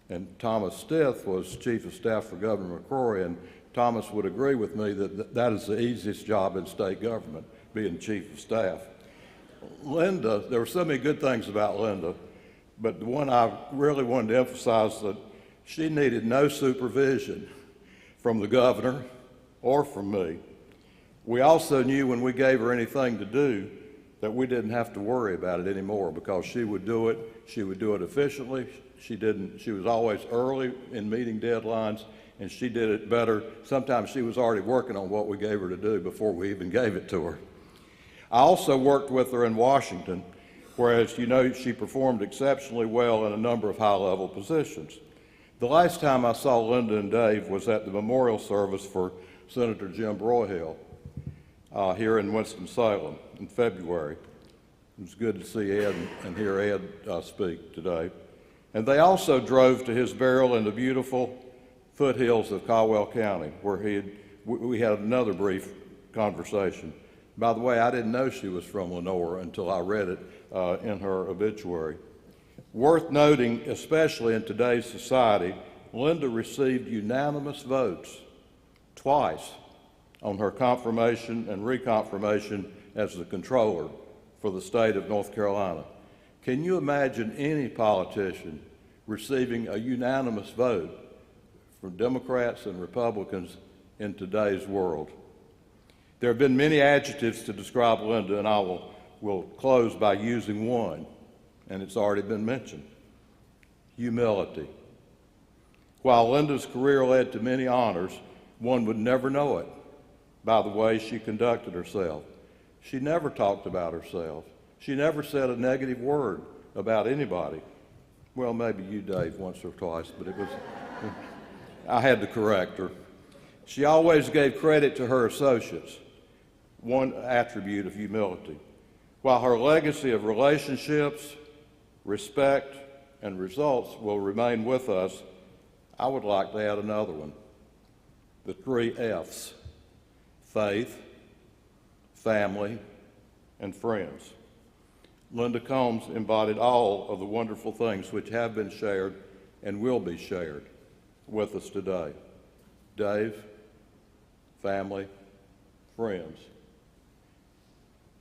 [SPEAKER 8] And Thomas Stith was chief of staff for Governor McCrory, and Thomas would agree with me that that is the easiest job in state government, being chief of staff. Linda, there were so many good things about Linda, but the one I really wanted to emphasize that she needed no supervision from the governor or from me. We also knew when we gave her anything to do that we didn't have to worry about it anymore because she would do it efficiently. She was always early in meeting deadlines, and she did it better. Sometimes she was already working on what we gave her to do before we even gave it to her. I also worked with her in Washington, whereas you know she performed exceptionally well in a number of high-level positions. The last time I saw Linda and Dave was at the memorial service for Senator Jim Broyhill here in Winston-Salem in February. It was good to see Ed and hear Ed speak today. And they also drove to his burial in the beautiful foothills of Caldwell County, where we had another brief conversation. By the way, I didn't know she was from Lenore until I read it in her obituary. Worth noting, especially in today's society, Linda received unanimous votes twice on her confirmation and reconfirmation as the controller for the state of North Carolina. Can you imagine any politician receiving a unanimous vote from Democrats and Republicans in today's world? There have been many adjectives to describe Linda, and I will close by using one, and it's already been mentioned: humility. While Linda's career led to many honors, one would never know it by the way she conducted herself. She never talked about herself. She never said a negative word about anybody. Well, maybe you, Dave, once or twice, but it was, I had to correct her. She always gave credit to her associates, one attribute of humility. While her legacy of relationships, respect, and results will remain with us, I would like to add another one: the 3 F's: faith, family, and friends. Linda Combs embodied all of the wonderful things which have been shared and will be shared with us today. Dave, family, friends.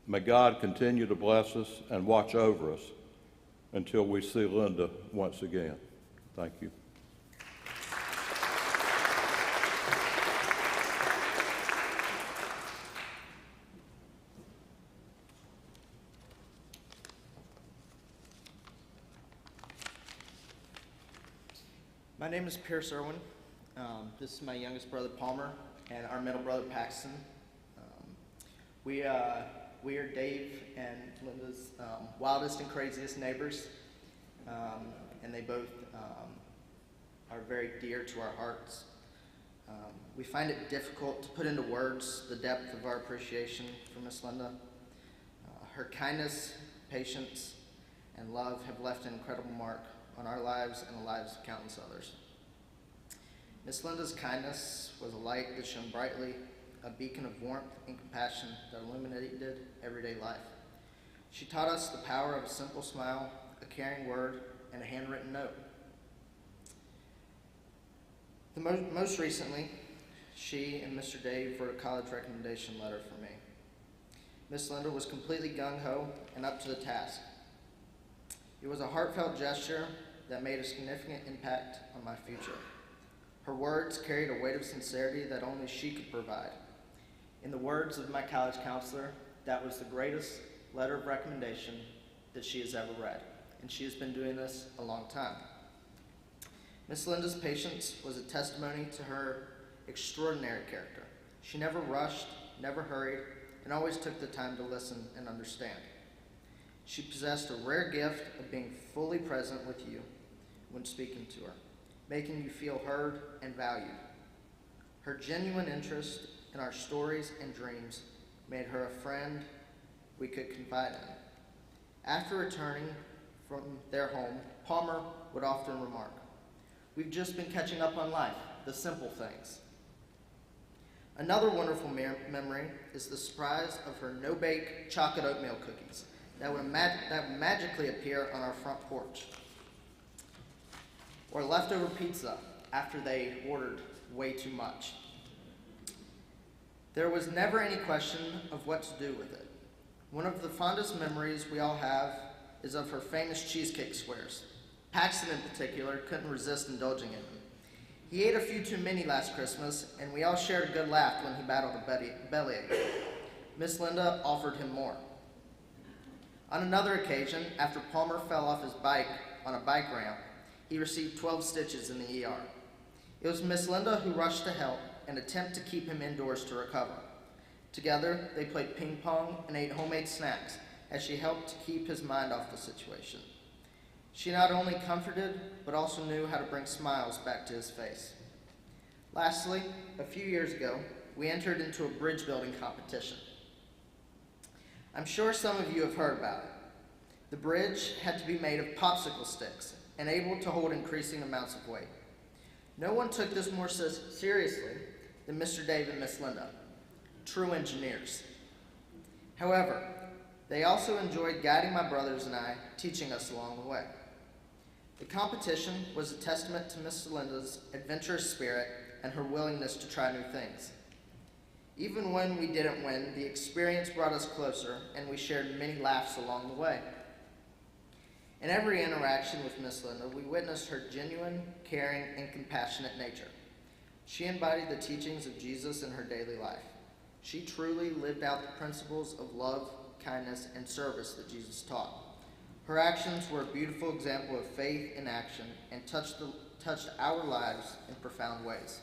[SPEAKER 8] May God continue to bless us and watch over us until we see Linda once again. Thank you.
[SPEAKER 9] My name is Pierce Irwin. This is my youngest brother Palmer and our middle brother Paxton. We are Dave and Linda's wildest and craziest neighbors, and they both are very dear to our hearts. We find it difficult to put into words the depth of our appreciation for Miss Linda. Her kindness, patience, and love have left an incredible mark on our lives and the lives of countless others. Miss Linda's kindness was a light that shone brightly, a beacon of warmth and compassion that illuminated everyday life. She taught us the power of a simple smile, a caring word, and a handwritten note. Most recently, she and Mr. Dave wrote a college recommendation letter for me. Miss Linda was completely gung-ho and up to the task. It was a heartfelt gesture that made a significant impact on my future. Her words carried a weight of sincerity that only she could provide. In the words of my college counselor, that was the greatest letter of recommendation that she has ever read, and she has been doing this a long time. Miss Linda's patience was a testimony to her extraordinary character. She never rushed, never hurried, and always took the time to listen and understand. She possessed a rare gift of being fully present with you when speaking to her. making you feel heard and valued. Her genuine interest in our stories and dreams made her a friend we could confide in. After returning from their home, Palmer would often remark, "We've just been catching up on life, the simple things." Another wonderful memory is the surprise of her no-bake chocolate oatmeal cookies that would magically appear on our front porch, or leftover pizza after they ordered way too much. There was never any question of what to do with it. One of the fondest memories we all have is of her famous cheesecake squares. Paxton in particular couldn't resist indulging in them. He ate a few too many last Christmas, and we all shared a good laugh when he battled a bellyache. Miss Linda offered him more. On another occasion, after Palmer fell off his bike on a bike ramp, he received 12 stitches in the ER. It was Miss Linda who rushed to help and attempt to keep him indoors to recover. Together, they played ping pong and ate homemade snacks as she helped to keep his mind off the situation. She not only comforted, but also knew how to bring smiles back to his face. Lastly, a few years ago, we entered into a bridge building competition. I'm sure some of you have heard about it. The bridge had to be made of popsicle sticks and able to hold increasing amounts of weight. No one took this more seriously than Mr. Dave and Miss Linda, true engineers. However, they also enjoyed guiding my brothers and I, teaching us along the way. The competition was a testament to Miss Linda's adventurous spirit and her willingness to try new things. Even when we didn't win, the experience brought us closer, and we shared many laughs along the way. In every interaction with Miss Linda, we witnessed her genuine, caring, and compassionate nature. She embodied the teachings of Jesus in her daily life. She truly lived out the principles of love, kindness, and service that Jesus taught. Her actions were a beautiful example of faith in action and touched our lives in profound ways.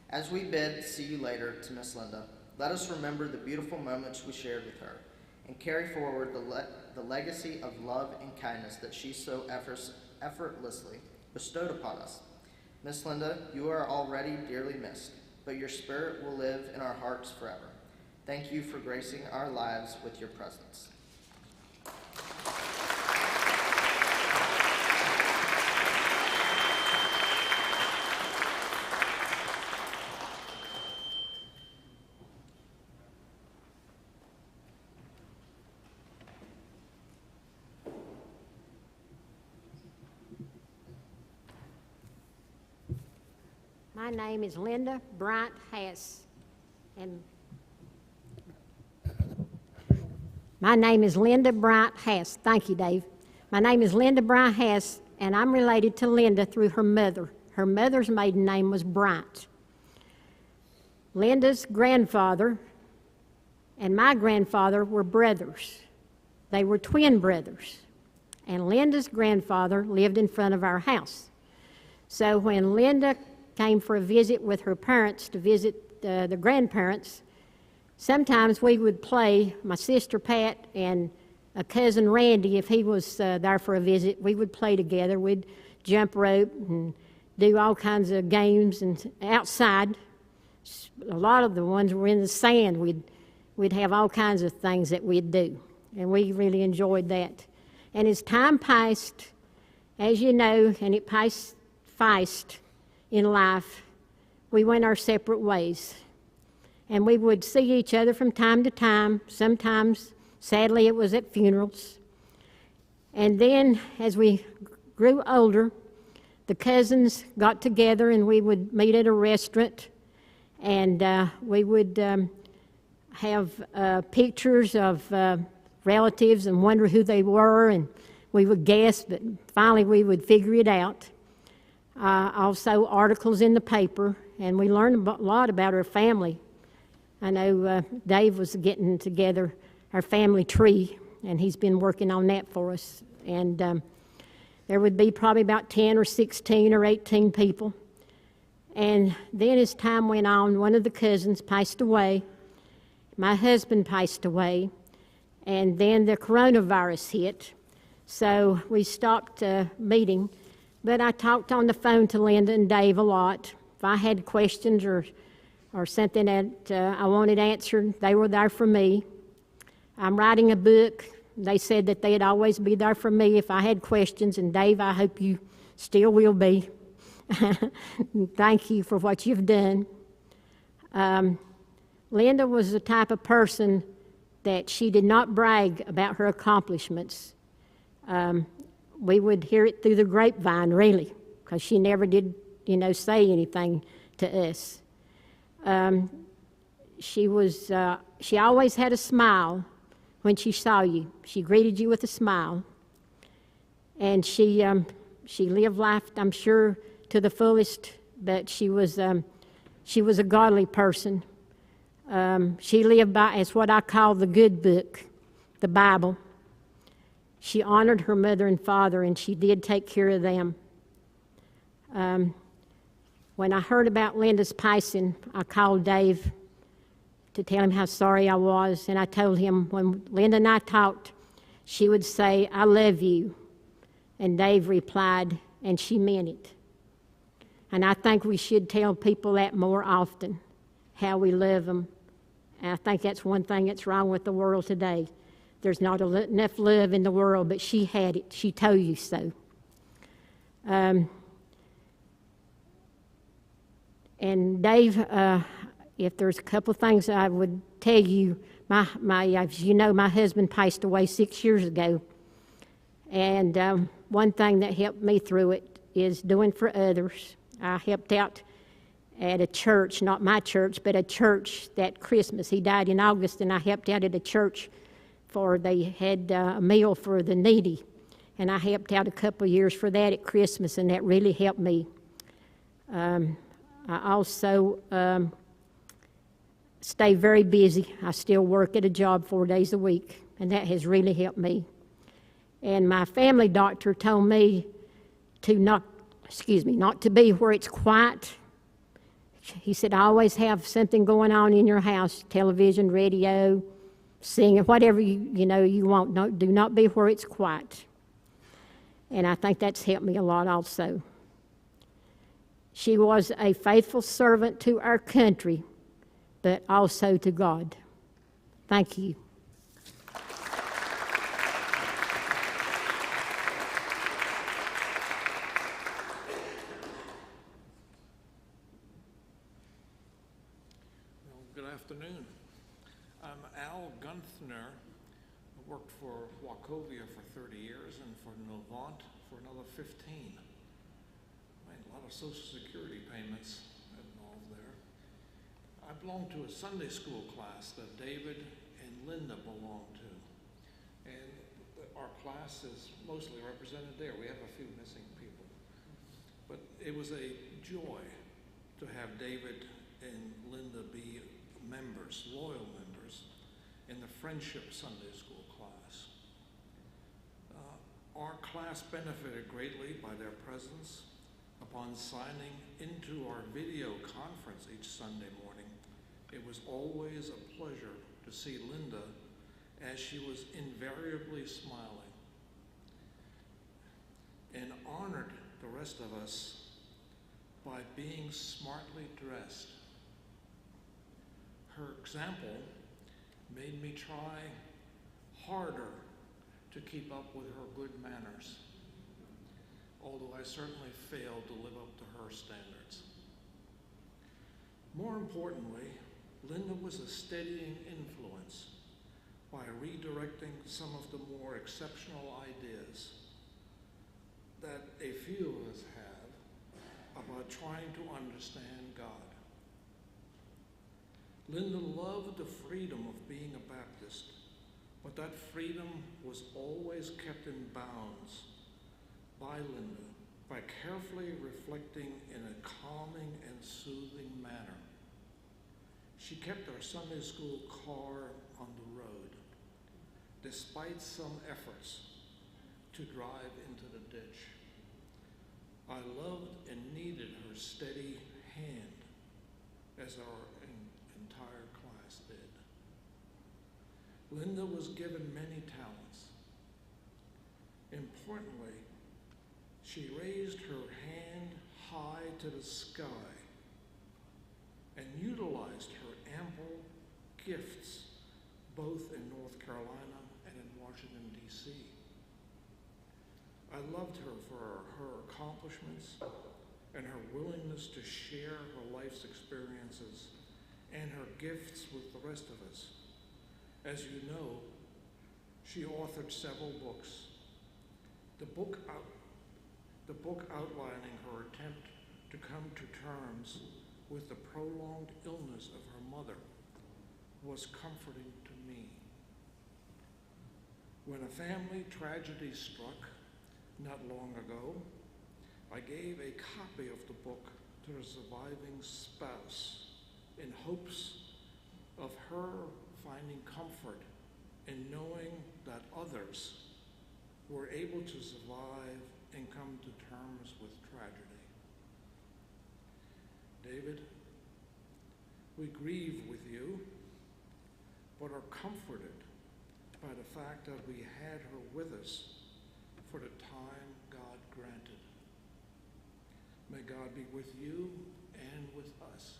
[SPEAKER 9] As we bid see you later to Miss Linda, let us remember the beautiful moments we shared with her and carry forward the legacy of love and kindness that she so effortlessly bestowed upon us. Miss Linda, you are already dearly missed, but your spirit will live in our hearts forever. Thank you for gracing our lives with your presence.
[SPEAKER 10] My name is Linda Bryant Hass, and my name is Linda Bryant Hass. Thank you, Dave. My name is Linda Bryant Hass, and I'm related to Linda through her mother. Her mother's maiden name was Bryant. Linda's grandfather and my grandfather were brothers. They were twin brothers, and Linda's grandfather lived in front of our house. So when Linda came for a visit with her parents to visit the grandparents, sometimes we would play, my sister Pat and a cousin Randy, if he was there for a visit, we would play together. We'd jump rope and do all kinds of games and outside. A lot of the ones were in the sand. We'd have all kinds of things that we'd do, and we really enjoyed that. And as time passed, as you know, and it passed fast in life, we went our separate ways. And we would see each other from time to time. Sometimes, sadly, it was at funerals. And then, as we grew older, the cousins got together and we would meet at a restaurant, and we would have pictures of relatives and wonder who they were, and we would guess, but finally we would figure it out. Also articles in the paper, and we learned a lot about our family. I know Dave was getting together our family tree, and he's been working on that for us. And there would be probably about 10 or 16 or 18 people. And then as time went on, one of the cousins passed away. My husband passed away, and then the coronavirus hit. So we stopped meeting. But I talked on the phone to Linda and Dave a lot. If I had questions or something that I wanted answered, they were there for me. I'm writing a book. They said that they'd always be there for me if I had questions, and Dave, I hope you still will be. Thank you for what you've done. Linda was the type of person that she did not brag about her accomplishments. We would hear it through the grapevine, really, because she never did, say anything to us. She always had a smile when she saw you. She greeted you with a smile. And she lived life, I'm sure, to the fullest, but she was a godly person. She lived by, as what I call the good book, the Bible. She honored her mother and father, and she did take care of them. When I heard about Linda's passing, I called Dave to tell him how sorry I was, and I told him when Linda and I talked, she would say, "I love you." And Dave replied, "And she meant it." And I think we should tell people that more often, how we love them. And I think that's one thing that's wrong with the world today. There's not enough love in the world, but she had it. She told you so. And Dave, if there's a couple of things I would tell you, as you know, my husband passed away 6 years ago. And one thing that helped me through it is doing for others. I helped out at a church, not my church, but a church that Christmas. He died in August, and I helped out at a church they had a meal for the needy. And I helped out a couple of years for that at Christmas, and that really helped me. I also stay very busy. I still work at a job 4 days a week, and that has really helped me. And my family doctor told me not to be where it's quiet. He said, always have something going on in your house, television, radio, singing, whatever you want. Do not be where it's quiet. And I think that's helped me a lot also. She was a faithful servant to our country, but also to God. Thank you.
[SPEAKER 11] Good afternoon. I'm Al Gunthner. I worked for Wachovia for 30 years and for Novant for another 15. Made a lot of Social Security payments involved there. I belong to a Sunday school class that David and Linda belong to. And our class is mostly represented there. We have a few missing people. But it was a joy to have David and Linda be members, loyal members, in the Friendship Sunday School class. Our class benefited greatly by their presence. Upon signing into our video conference each Sunday morning, it was always a pleasure to see Linda as she was invariably smiling and honored the rest of us by being smartly dressed. Her example made me try harder to keep up with her good manners, although I certainly failed to live up to her standards. More importantly, Linda was a steadying influence by redirecting some of the more exceptional ideas that a few of us have about trying to understand God. Linda loved the freedom of being a Baptist, but that freedom was always kept in bounds by Linda by carefully reflecting in a calming and soothing manner. She kept our Sunday school car on the road, despite some efforts to drive into the ditch. I loved and needed her steady hand, as our entire class did. Linda was given many talents. Importantly, she raised her hand high to the sky and utilized her ample gifts both in North Carolina and in Washington, D.C. I loved her for her accomplishments and her willingness to share her life's experiences and her gifts with the rest of us. As you know, she authored several books. The book outlining her attempt to come to terms with the prolonged illness of her mother was comforting to me. When a family tragedy struck not long ago, I gave a copy of the book to the surviving spouse in hopes of her finding comfort in knowing that others were able to survive and come to terms with tragedy. David, we grieve with you, but are comforted by the fact that we had her with us for the time God granted. May God be with you and with us.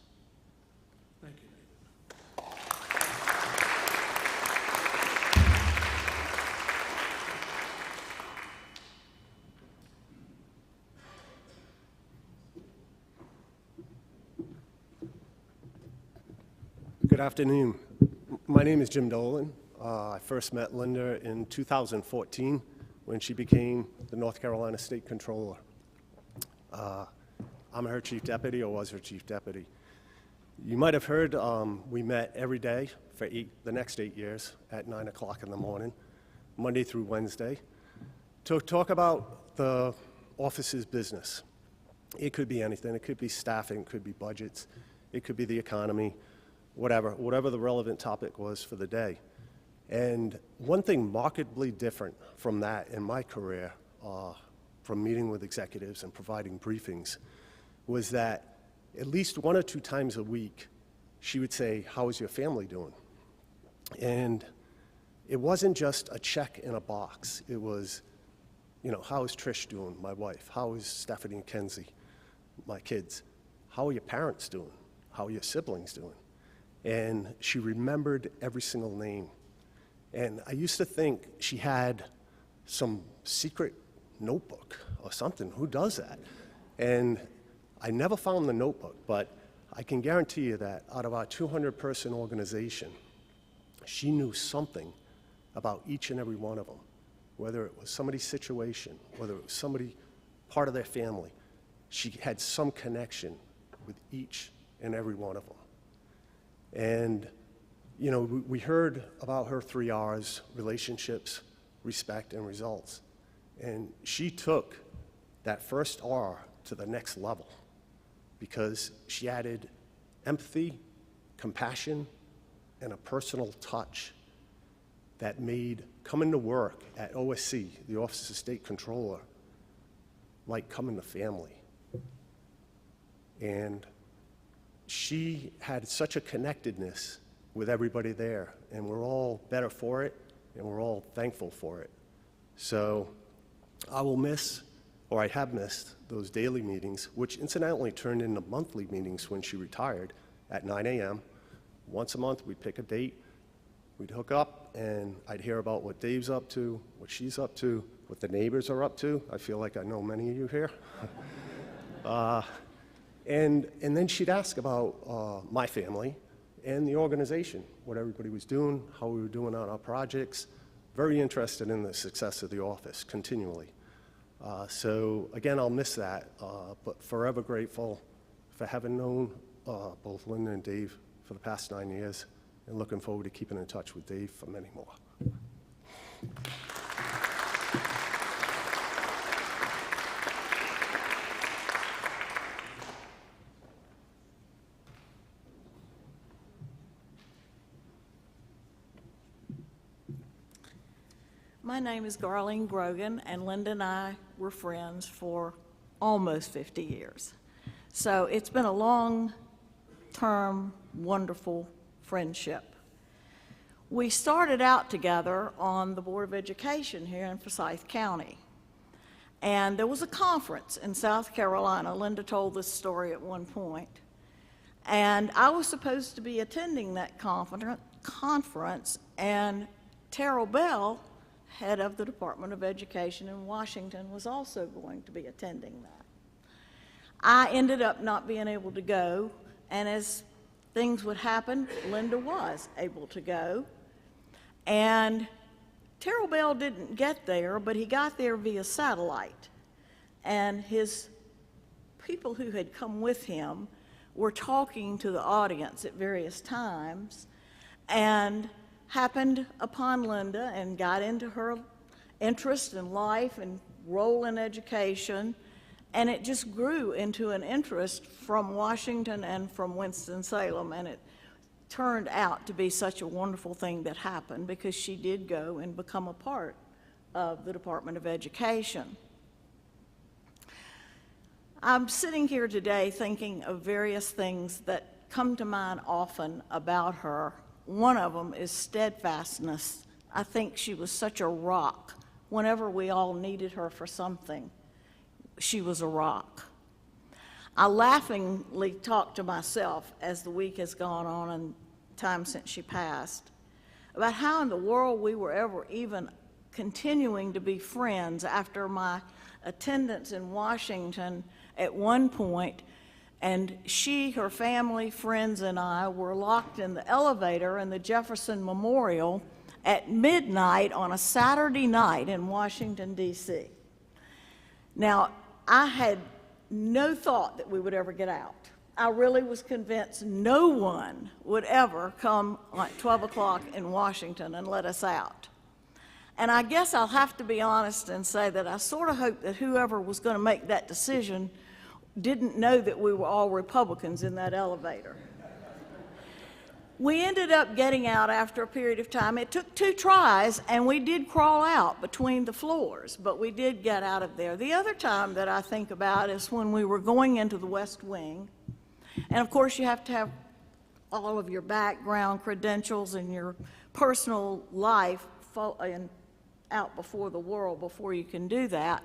[SPEAKER 11] Thank you, David.
[SPEAKER 12] Good afternoon. My name is Jim Dolan. I first met Linda in 2014 when she became the North Carolina State Controller. I'm her chief deputy, or was her chief deputy. You might have heard we met every day for the next 8 years at 9 o'clock in the morning, Monday through Wednesday, to talk about the office's business. It could be anything. It could be staffing, it could be budgets, it could be the economy, whatever the relevant topic was for the day. And one thing markedly different from that in my career, from meeting with executives and providing briefings, was that at least 1 or 2 times a week, she would say, "How is your family doing?" And it wasn't just a check in a box. It was, how is Trish doing, my wife? How is Stephanie and Kenzie, my kids? How are your parents doing? How are your siblings doing? And she remembered every single name. And I used to think she had some secret notebook or something. Who does that? And I never found the notebook, but I can guarantee you that out of our 200-person organization, she knew something about each and every one of them, whether it was somebody's situation, whether it was somebody, part of their family. She had some connection with each and every one of them. And we heard about her 3 R's: relationships, respect, and results. And she took that first R to the next level because she added empathy, compassion, and a personal touch that made coming to work at OSC, the Office of State Controller, like coming to family. And she had such a connectedness with everybody there, and we're all better for it, and we're all thankful for it. So I will miss, or I have missed, those daily meetings, which incidentally turned into monthly meetings when she retired at 9 a.m. Once a month, we'd pick a date, we'd hook up, and I'd hear about what Dave's up to, what she's up to, what the neighbors are up to. I feel like I know many of you here. And then she'd ask about my family and the organization, what everybody was doing, how we were doing on our projects. Very interested in the success of the office continually. So again, I'll miss that, but forever grateful for having known both Linda and Dave for the past 9 years, and looking forward to keeping in touch with Dave for many more.
[SPEAKER 13] My name is Garlene Grogan, and Linda and I were friends for almost 50 years. So it's been a long-term, wonderful friendship. We started out together on the Board of Education here in Forsyth County. And there was a conference in South Carolina. Linda told this story at one point. And I was supposed to be attending that conference, and Terrell Bell, head of the Department of Education in Washington, was also going to be attending that. I ended up not being able to go, and as things would happen, Linda was able to go. And Terrell Bell didn't get there, but he got there via satellite. And his people who had come with him were talking to the audience at various times and happened upon Linda and got into her interest in life and role in education. And it just grew into an interest from Washington and from Winston-Salem, and it turned out to be such a wonderful thing that happened because she did go and become a part of the Department of Education. I'm sitting here today thinking of various things that come to mind often about her. One of them is steadfastness. I think she was such a rock. Whenever we all needed her for something, she was a rock. I laughingly talked to myself as the week has gone on and time since she passed about how in the world we were ever even continuing to be friends after my attendance in Washington at one point, and she, her family, friends, and I were locked in the elevator in the Jefferson Memorial at midnight on a Saturday night in Washington, D.C. Now, I had no thought that we would ever get out. I really was convinced no one would ever come at 12 o'clock in Washington and let us out. And I guess I'll have to be honest and say that I sort of hoped that whoever was going to make that decision didn't know that we were all Republicans in that elevator. We ended up getting out after a period of time. It took 2 tries, and we did crawl out between the floors, but we did get out of there. The other time that I think about is when we were going into the West Wing. And of course, you have to have all of your background credentials and your personal life out before the world before you can do that.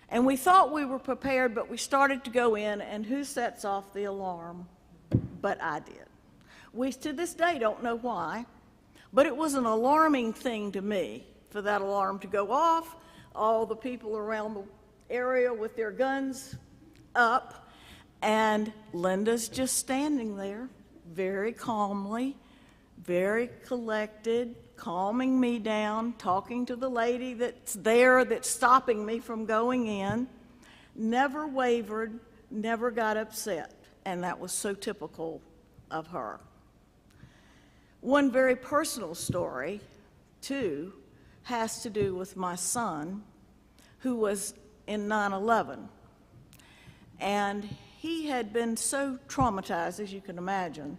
[SPEAKER 13] And we thought we were prepared, but we started to go in, and who sets off the alarm? But I did. We, to this day, don't know why, but it was an alarming thing to me for that alarm to go off, all the people around the area with their guns up, and Linda's just standing there very calmly, very collected, calming me down, talking to the lady that's there that's stopping me from going in, never wavered, never got upset, and that was so typical of her. One very personal story, too, has to do with my son, who was in 9/11. And he had been so traumatized, as you can imagine,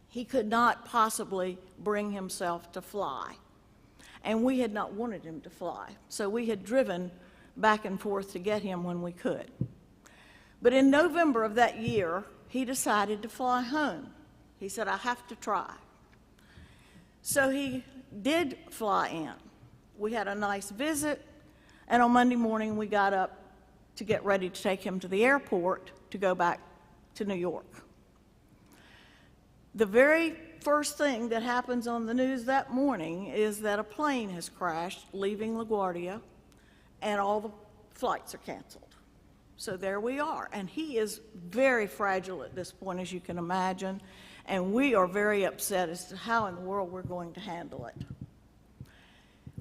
[SPEAKER 13] he could not possibly bring himself to fly. And we had not wanted him to fly, so we had driven back and forth to get him when we could. But in November of that year, he decided to fly home. He said, I have to try. So he did fly in. We had a nice visit, and on Monday morning we got up to get ready to take him to the airport to go back to New York. The very first thing that happens on the news that morning is that a plane has crashed leaving LaGuardia, and all the flights are canceled. So there we are, and he is very fragile at this point, as you can imagine, and we are very upset as to how in the world we're going to handle it.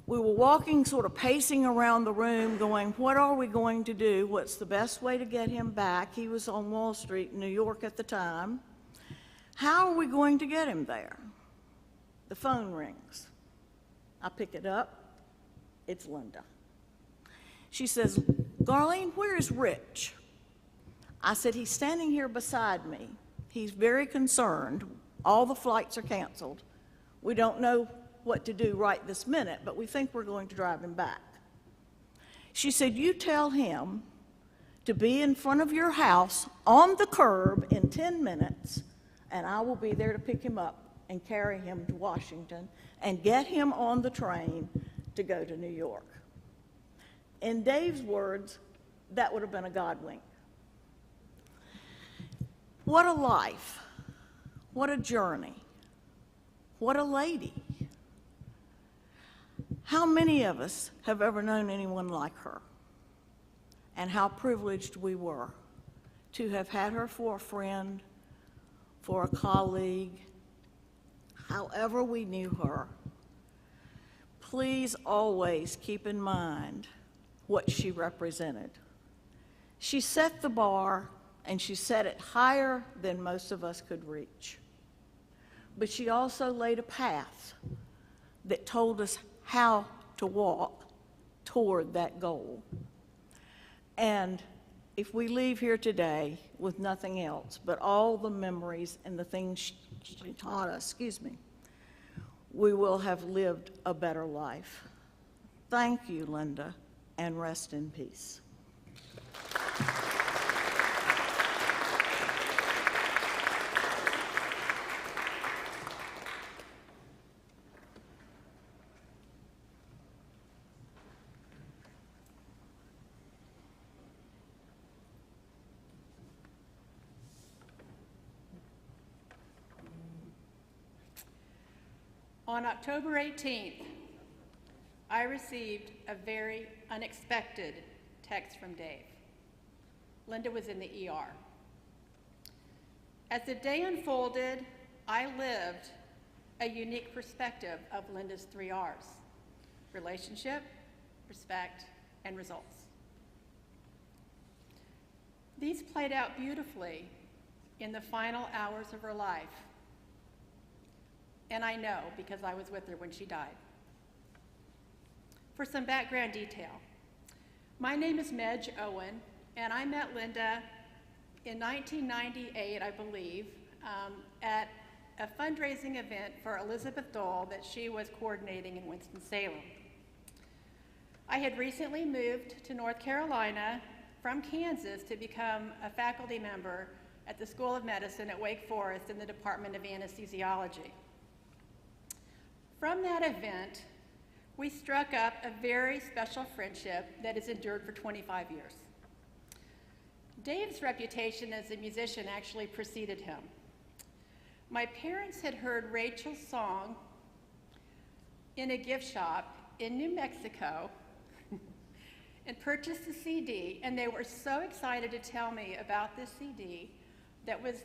[SPEAKER 13] We were walking, sort of pacing around the room, going, what are we going to do? What's the best way to get him back? He was on Wall Street in New York at the time. How are we going to get him there? The phone rings. I pick it up. It's Linda. She says, Garlene, where is Rich? I said, he's standing here beside me. He's very concerned. All the flights are canceled. We don't know what to do right this minute, but we think we're going to drive him back. She said, you tell him to be in front of your house on the curb in 10 minutes, and I will be there to pick him up and carry him to Washington and get him on the train to go to New York. In Dave's words, that would have been a God wink. What a life. What a journey. What a lady. How many of us have ever known anyone like her? And how privileged we were to have had her for a friend, for a colleague, however we knew her. Please always keep in mind what she represented. She set the bar, and she set it higher than most of us could reach. But she also laid a path that told us how to walk toward that goal. And if we leave here today with nothing else but all the memories and the things she taught us, we will have lived a better life. Thank you, Linda, and rest in peace.
[SPEAKER 14] On October 18th, I received a very unexpected text from Dave. Linda was in the ER. As the day unfolded, I lived a unique perspective of Linda's 3 R's: relationship, respect, and results. These played out beautifully in the final hours of her life. And I know because I was with her when she died. For some background detail, my name is Medj Owen, and I met Linda in 1998, I believe, at a fundraising event for Elizabeth Dole that she was coordinating in Winston-Salem. I had recently moved to North Carolina from Kansas to become a faculty member at the School of Medicine at Wake Forest in the Department of Anesthesiology. From that event, we struck up a very special friendship that has endured for 25 years. Dave's reputation as a musician actually preceded him. My parents had heard Rachel's song in a gift shop in New Mexico and purchased the CD, and they were so excited to tell me about this CD that was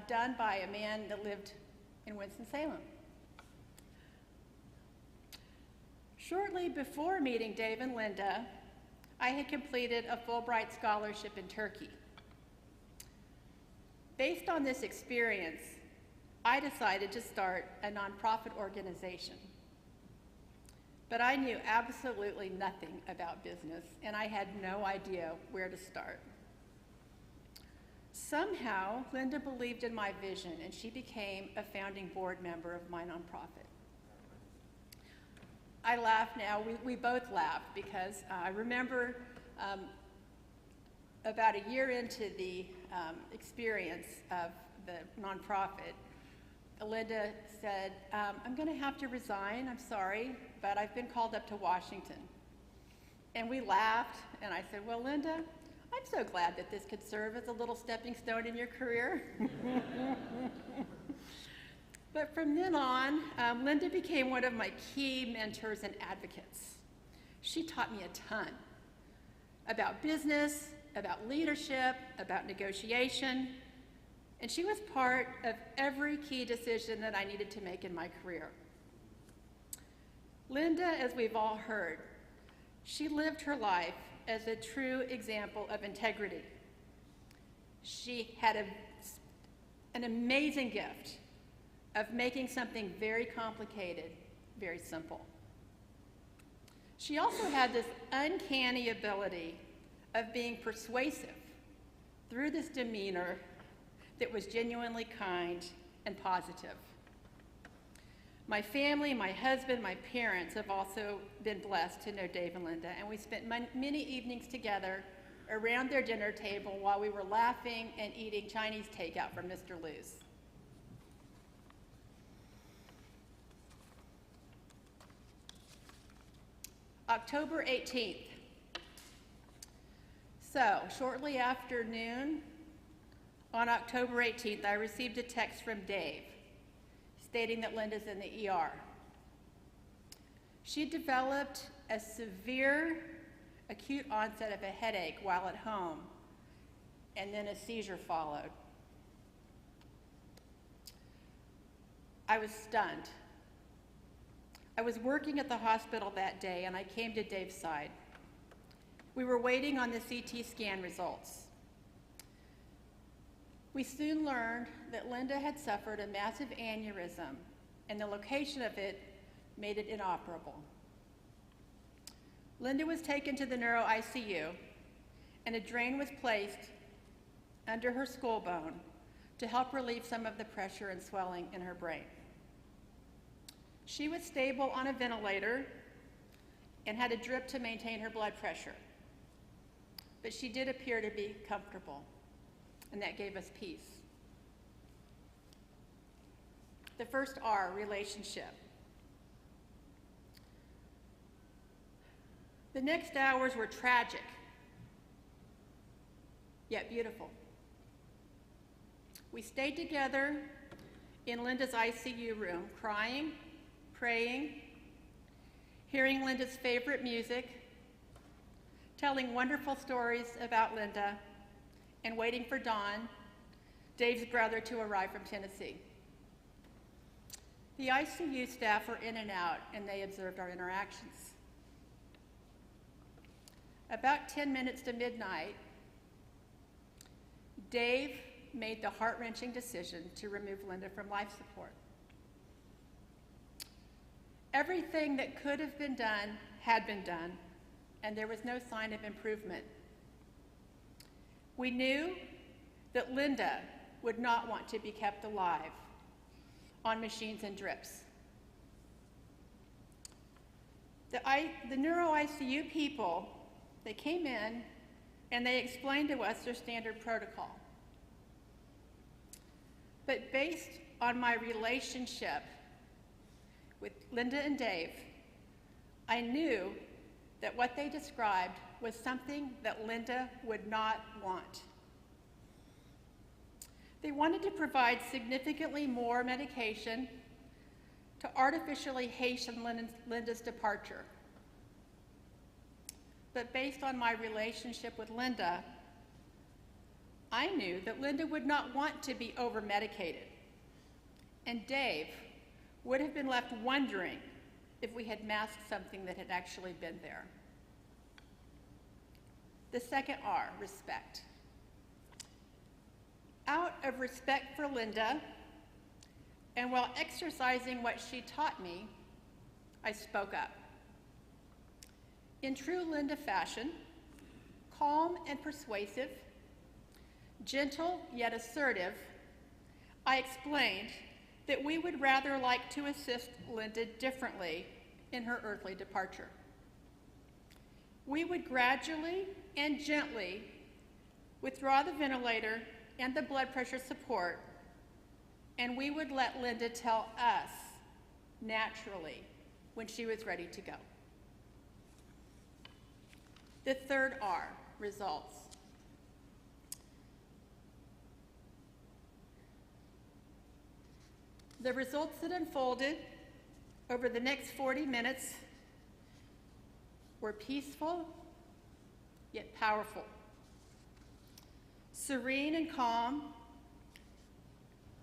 [SPEAKER 14] done by a man that lived in Winston-Salem. Shortly before meeting Dave and Linda, I had completed a Fulbright scholarship in Turkey. Based on this experience, I decided to start a nonprofit organization. But I knew absolutely nothing about business, and I had no idea where to start. Somehow, Linda believed in my vision, and she became a founding board member of my nonprofit. I laugh now, we both laugh, because I remember about a year into the experience of the nonprofit, Linda said, I'm gonna have to resign, I'm sorry, but I've been called up to Washington. And we laughed, and I said, well, Linda, I'm so glad that this could serve as a little stepping stone in your career. But from then on, Linda became one of my key mentors and advocates. She taught me a ton about business, about leadership, about negotiation, and she was part of every key decision that I needed to make in my career. Linda, as we've all heard, she lived her life as a true example of integrity. She had an amazing gift of making something very complicated very simple. She also had this uncanny ability of being persuasive through this demeanor that was genuinely kind and positive. My family, my husband, my parents have also been blessed to know Dave and Linda, and we spent many evenings together around their dinner table while we were laughing and eating Chinese takeout from Mr. Liu's. October 18th, So, shortly after noon, on October 18th, I received a text from Dave stating that Linda's in the ER. She developed a severe acute onset of a headache while at home, and then a seizure followed. I was stunned. I was working at the hospital that day, and I came to Dave's side. We were waiting on the CT scan results. We soon learned that Linda had suffered a massive aneurysm, and the location of it made it inoperable. Linda was taken to the neuro ICU, and a drain was placed under her skull bone to help relieve some of the pressure and swelling in her brain. She was stable on a ventilator and had a drip to maintain her blood pressure, but she did appear to be comfortable, and that gave us peace. The first R, relationship. The next hours were tragic, yet beautiful. We stayed together in Linda's ICU room, crying, praying, hearing Linda's favorite music, telling wonderful stories about Linda, and waiting for Don, Dave's brother, to arrive from Tennessee. The ICU staff were in and out, and they observed our interactions. About 10 minutes to midnight, Dave made the heart-wrenching decision to remove Linda from life support. Everything that could have been done had been done, and there was no sign of improvement. We knew that Linda would not want to be kept alive on machines and drips. The neuro ICU people, they came in and they explained to us their standard protocol. But based on my relationship with Linda and Dave, I knew that what they described was something that Linda would not want. They wanted to provide significantly more medication to artificially hasten Linda's departure. But based on my relationship with Linda, I knew that Linda would not want to be over-medicated, and Dave would have been left wondering if we had masked something that had actually been there. The second R, respect. Out of respect for Linda, and while exercising what she taught me, I spoke up. In true Linda fashion, calm and persuasive, gentle yet assertive, I explained that we would rather like to assist Linda differently in her earthly departure. We would gradually and gently withdraw the ventilator and the blood pressure support, and we would let Linda tell us naturally when she was ready to go. The third R, results. The results that unfolded over the next 40 minutes were peaceful, yet powerful. Serene and calm,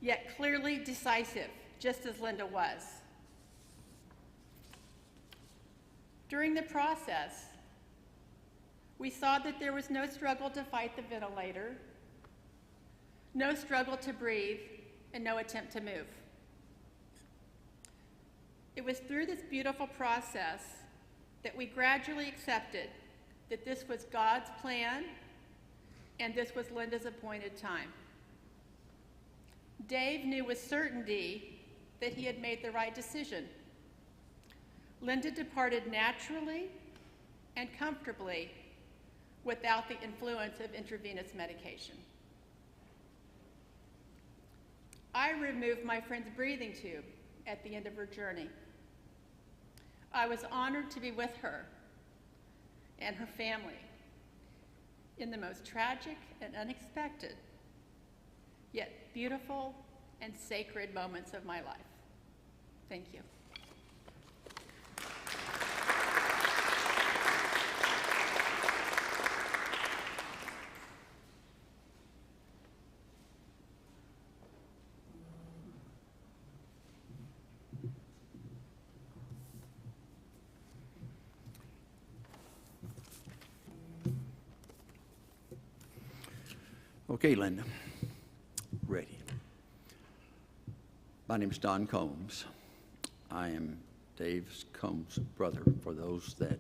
[SPEAKER 14] yet clearly decisive, just as Linda was. During the process, we saw that there was no struggle to fight the ventilator, no struggle to breathe, and no attempt to move. It was through this beautiful process that we gradually accepted that this was God's plan and this was Linda's appointed time. Dave knew with certainty that he had made the right decision. Linda departed naturally and comfortably without the influence of intravenous medication. I removed my friend's breathing tube at the end of her journey. I was honored to be with her and her family. in the most tragic and unexpected, yet beautiful and sacred moments of my life. Thank you.
[SPEAKER 15] Okay, Linda, ready. My name is Don Combs. I am Dave Combs' brother, for those that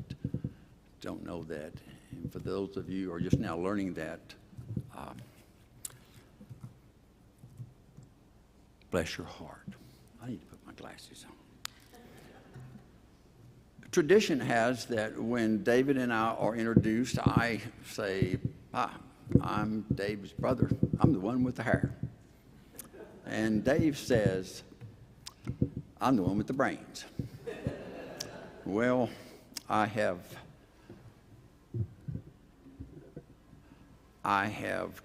[SPEAKER 15] don't know that. And for those of you who are just now learning that, bless your heart. I need to put my glasses on. Tradition has that when David and I are introduced, I say, I'm Dave's brother. I'm the one with the hair. And Dave says, I'm the one with the brains. Well, I have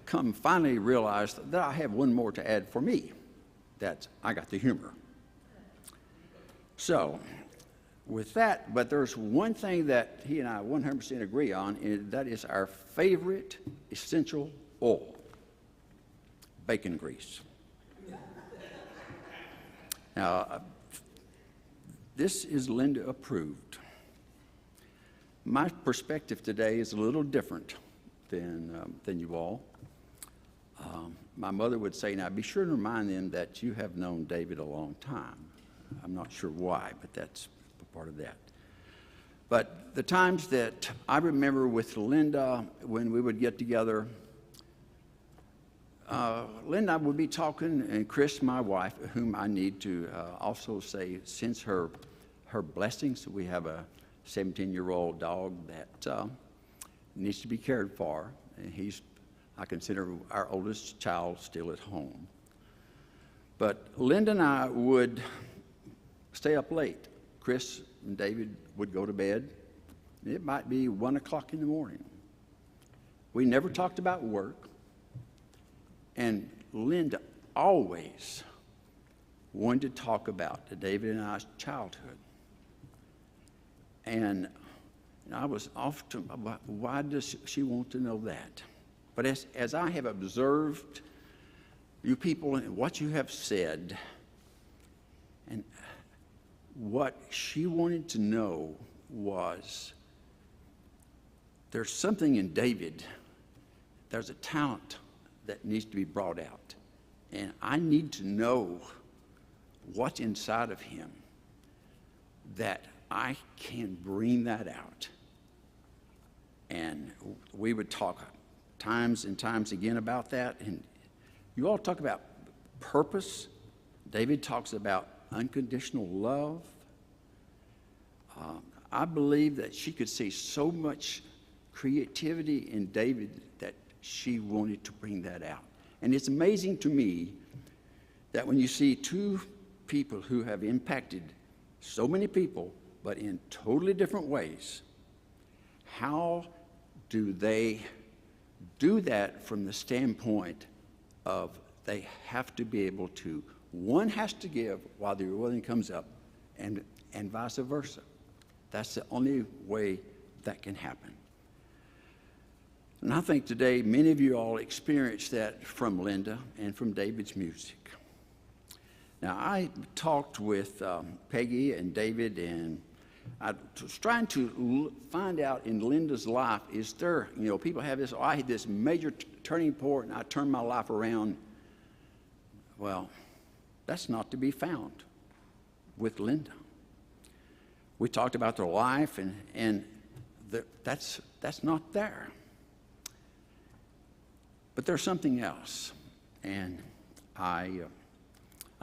[SPEAKER 15] come finally realized that I have one more to add for me. That's, I got the humor. So, with that, but there's one thing that he and I 100% agree on, and that is our favorite essential oil, bacon grease. Now, this is Linda approved. My perspective today is a little different than you all. My mother would say, now be sure to remind them that you have known David a long time. I'm not sure why, but that's part of that. But the times that I remember with Linda when we would get together, Linda would be talking, and Chris, my wife, whom I need to also say, since her blessings, we have a 17-year-old dog that needs to be cared for, and I consider our oldest child still at home. But Linda and I would stay up late. Chris and David would go to bed. It might be 1 o'clock in the morning. We never talked about work. And Linda always wanted to talk about David and I's childhood. And I was often, why does she want to know that? But as I have observed you people and what you have said, and what she wanted to know was, there's something in David, there's a talent that needs to be brought out. And I need to know what's inside of him that I can bring that out. And we would talk times and times again about that. And you all talk about purpose. David talks about unconditional love. I believe that she could see so much creativity in David that she wanted to bring that out. And it's amazing to me that when you see two people who have impacted so many people, but in totally different ways, how do they do that from the standpoint of they have to be able to, one has to give while the other one comes up, and vice versa. That's the only way that can happen. And I think today many of you all experienced that from Linda and from David's music. Now, I talked with Peggy and David, and I was trying to find out in Linda's life, is there, people have this, I had this major turning point and I turned my life around. Well, that's not to be found with Linda. We talked about their life, and that's not there. But there's something else, and I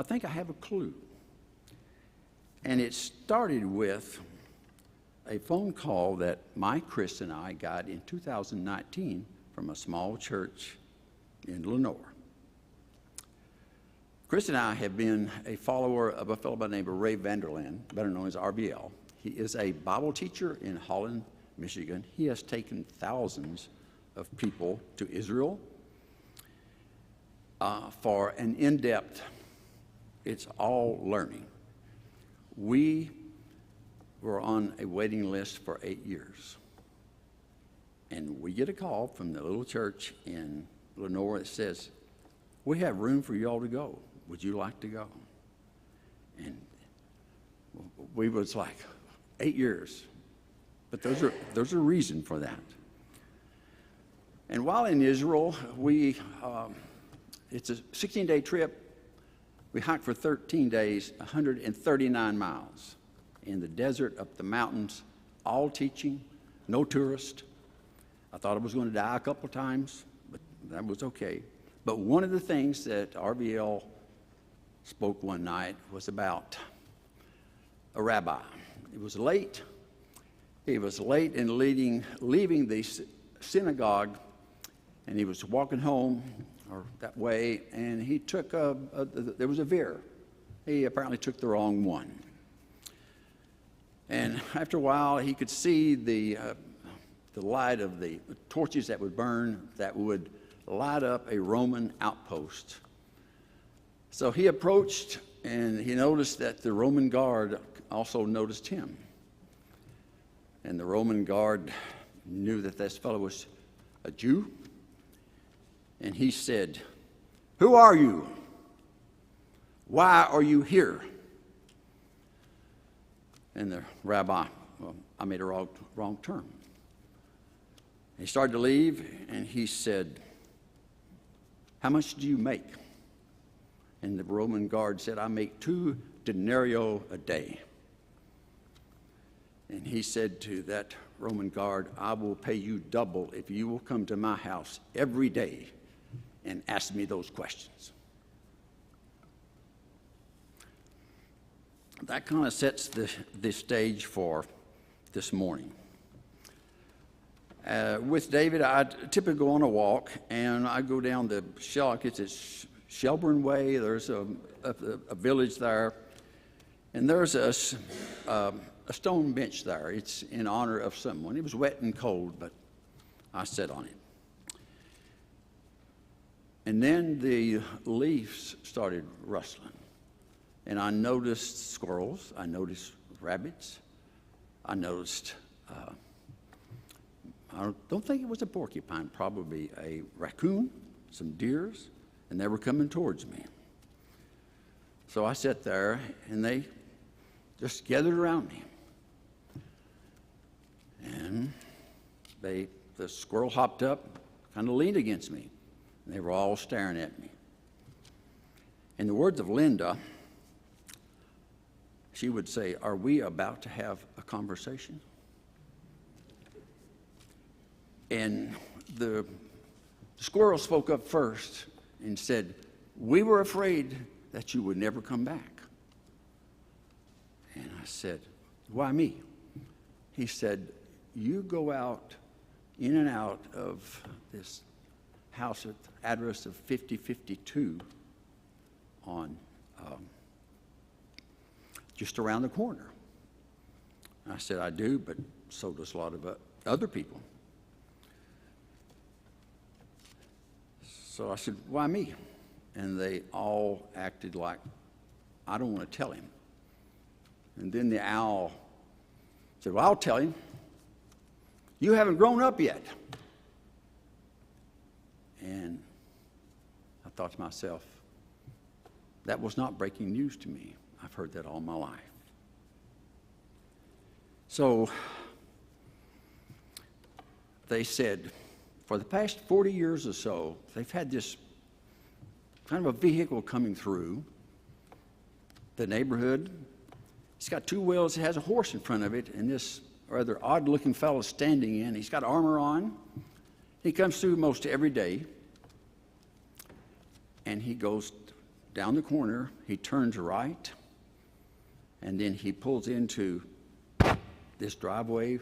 [SPEAKER 15] think I have a clue. And it started with a phone call that Mike, Chris, and I got in 2019 from a small church in Lenore. Chris and I have been a follower of a fellow by the name of Ray Vanderland, better known as RBL. He is a Bible teacher in Holland, Michigan. He has taken thousands of people to Israel for an in-depth, it's all learning. We were on a waiting list for 8 years. And we get a call from the little church in Lenore that says, we have room for you all to go. Would you like to go? And we was like, 8 years. But there's a reason for that. And while in Israel, it's a 16-day trip. We hiked for 13 days, 139 miles in the desert, up the mountains, all teaching, no tourist. I thought I was going to die a couple of times, but that was okay. But one of the things that RVL spoke one night was about a rabbi. It was late. He was late in leaving the synagogue, and he was walking home or that way, and he took there was a veer. He apparently took the wrong one. And after a while, he could see the light of the torches that would burn, that would light up a Roman outpost. So he approached, and he noticed that the Roman guard also noticed him. And the Roman guard knew that this fellow was a Jew. And he said, "Who are you? Why are you here?" And the rabbi, well, I made a wrong turn. He started to leave, and he said, "How much do you make?" And the Roman guard said, "I make 2 denarii a day." And he said to that Roman guard, "I will pay you double if you will come to my house every day and ask me those questions." That kind of sets the stage for this morning. With David, I typically go on a walk, and I go down the Shelburne Way. There's a village there, and there's a stone bench there. It's in honor of someone. It was wet and cold, but I sat on it. And then the leaves started rustling, and I noticed squirrels. I noticed rabbits. I noticed, I don't think it was a porcupine, probably a raccoon, some deers, and they were coming towards me. So I sat there, and they just gathered around me. And the squirrel hopped up, kind of leaned against me, and they were all staring at me. In the words of Linda, she would say, "Are we about to have a conversation?" And the squirrel spoke up first and said, "We were afraid that you would never come back." And I said, "Why me?" He said, "You go out, in and out of this house at the address of 5052 on just around the corner." I said, "I do, but so does a lot of other people." So I said, "Why me?" And they all acted like, "I don't want to tell him." And then the owl said, "Well, I'll tell him. You haven't grown up yet." And I thought to myself, that was not breaking news to me. I've heard that all my life. So they said, for the past 40 years or so, they've had this kind of a vehicle coming through the neighborhood. It's got 2 wheels. It has a horse in front of it, and this rather odd-looking fellow standing in. He's got armor on. He comes through most every day, and he goes down the corner. He turns right, and then he pulls into this driveway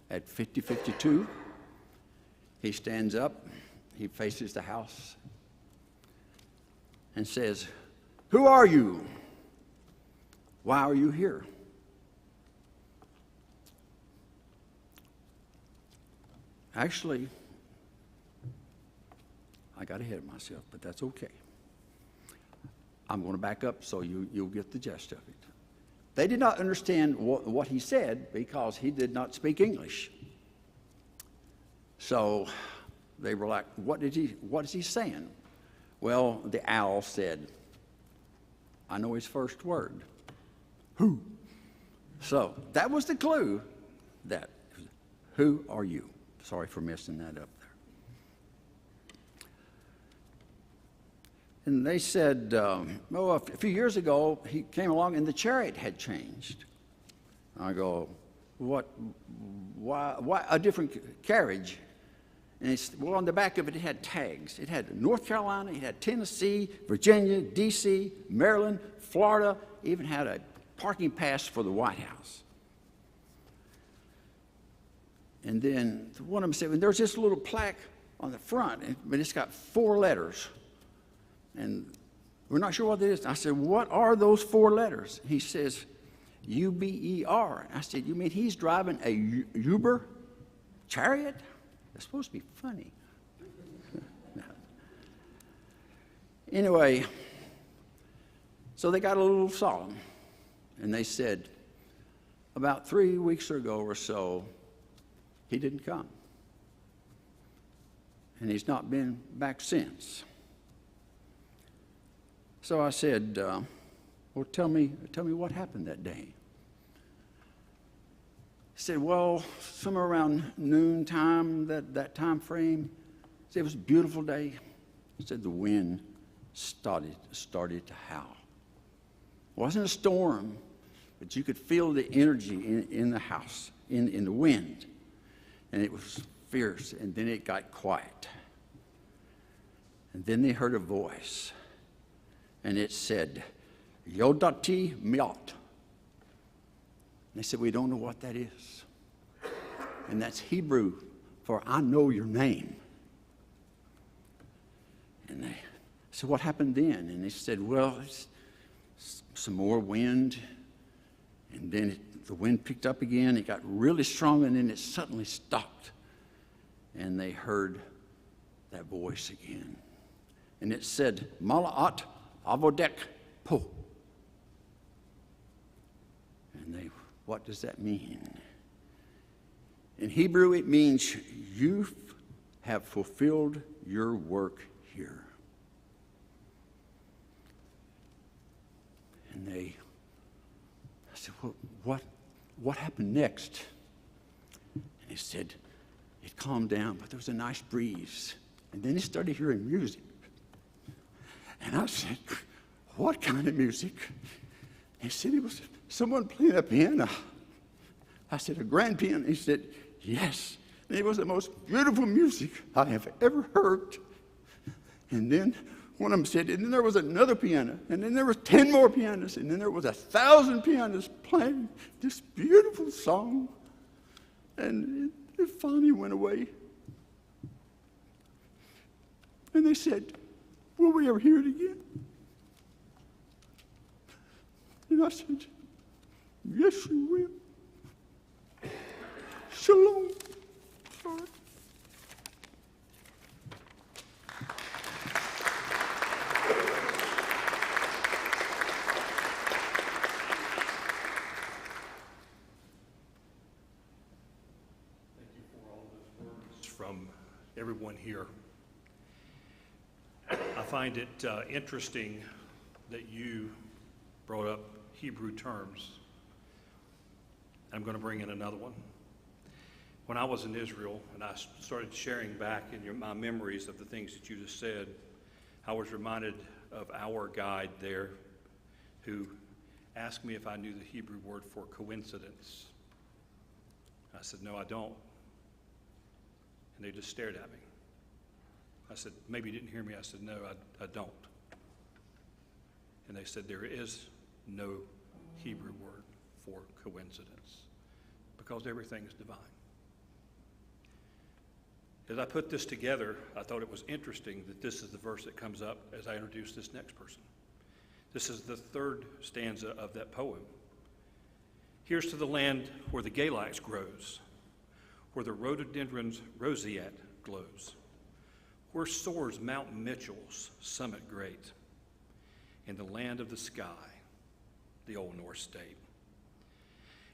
[SPEAKER 15] at 5052. He stands up. He faces the house and says, "Who are you? Why are you here?" Actually, got ahead of myself, but that's okay. I'm going to back up so you'll get the gist of it. They did not understand what he said because he did not speak English. So they were like, what is he saying? Well, the owl said, I know his first word. Who? So that was the clue that, who are you? Sorry for messing that up there. And they said, a few years ago, he came along and the chariot had changed. I go, what, why a different carriage? And he said, well, on the back of it, it had tags. It had North Carolina, it had Tennessee, Virginia, D.C., Maryland, Florida, even had a parking pass for the White House. And then one of them said, well, there's this little plaque on the front, but it's got 4 letters. And we're not sure what it is. I said, what are those 4 letters? He says, U-B-E-R. I said, you mean he's driving a Uber chariot? That's supposed to be funny. Anyway, so they got a little solemn. And they said, about 3 weeks ago or so, he didn't come. And he's not been back since. So I said, well, tell me what happened that day. He said, well, somewhere around noontime, that time frame, he said, it was a beautiful day. He said the wind started to howl. It wasn't a storm, but you could feel the energy in the house, in the wind. And it was fierce, and then it got quiet. And then they heard a voice, and it said, Yodati Miot. They said, we don't know what that is. And that's Hebrew for I know your name. And they said, what happened then? And they said, well, it's some more wind. And then the wind picked up again. It got really strong, and then it suddenly stopped. And they heard that voice again. And it said, Mala'at Avodek Po. And they, what does that mean? In Hebrew, it means you have fulfilled your work here. And I said, well, what happened next? And he said, it calmed down, but there was a nice breeze. And then he started hearing music. And I said, what kind of music? He said, it was someone playing a piano. I said, a grand piano? He said, yes. And it was the most beautiful music I have ever heard. And then one of them said, and then there was another piano, and then there was 10 more pianos, and then there was 1,000 pianists playing this beautiful song. And it finally went away. And they said, will we ever hear it again? And I said, yes, you will. Shalom. Sorry.
[SPEAKER 2] From everyone here. I find it interesting that you brought up Hebrew terms. I'm going to bring in another one. When I was in Israel and I started sharing back in my memories of the things that you just said, I was reminded of our guide there who asked me if I knew the Hebrew word for coincidence. I said, no, I don't. And they just stared at me. I said, maybe you didn't hear me. I said, no, I don't. And they said, there is no Hebrew word for coincidence because everything is divine. As I put this together, I thought it was interesting that this is the verse that comes up as I introduce this next person. This is the 3rd stanza of that poem. Here's to the land where the galax grows, where the rhododendron's roseate glows, Where soars Mount Mitchell's summit great, in the land of the sky, the old North State.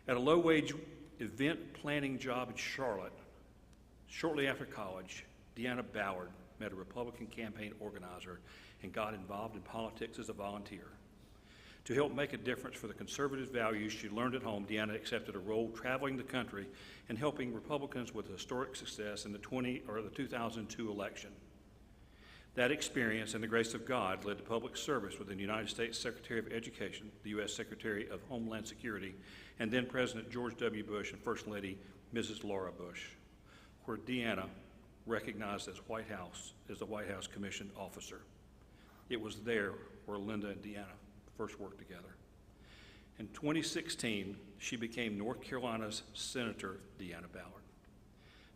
[SPEAKER 2] At a low-wage event planning job in Charlotte, shortly after college, Deanna Ballard met a Republican campaign organizer and got involved in politics as a volunteer. To help make a difference for the conservative values she learned at home, Deanna accepted a role traveling the country and helping Republicans with historic success in the 2002 election. That experience and the grace of God led to public service with the United States Secretary of Education, the U.S. Secretary of Homeland Security, and then President George W. Bush and First Lady Mrs. Laura Bush, where Deanna recognized as the White House commissioned officer. It was there where Linda and Deanna first worked together. In 2016, she became North Carolina's Senator Deanna Ballard,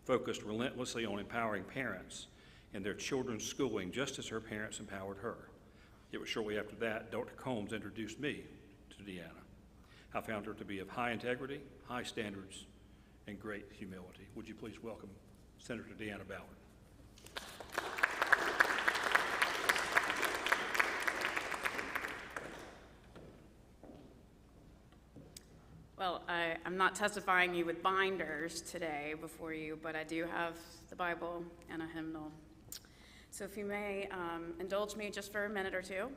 [SPEAKER 2] focused relentlessly on empowering parents and their children's schooling just as her parents empowered her. It was shortly after that Dr. Combs introduced me to Deanna. I found her to be of high integrity, high standards, and great humility. Would you please welcome Senator Deanna Ballard.
[SPEAKER 16] Well, I'm not testifying you with binders today before you, but I do have the Bible and a hymnal. So if you may indulge me just for a minute or two,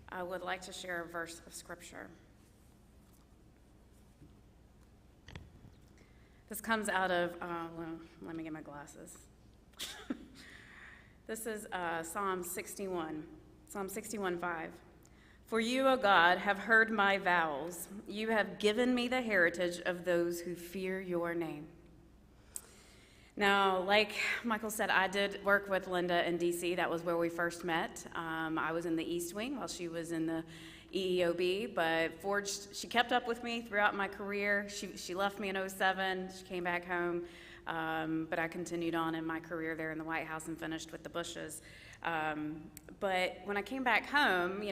[SPEAKER 16] I would like to share a verse of Scripture. This comes out of, let me get my glasses. This is Psalm 61:5. For you, O God, have heard my vows. You have given me the heritage of those who fear your name. Now, like Michael said, I did work with Linda in D.C. That was where we first met. I was in the East Wing while she was in the EEOB, but she kept up with me throughout my career. She left me in 2007. She came back home, but I continued on in my career there in the White House and finished with the Bushes. But when I came back home, you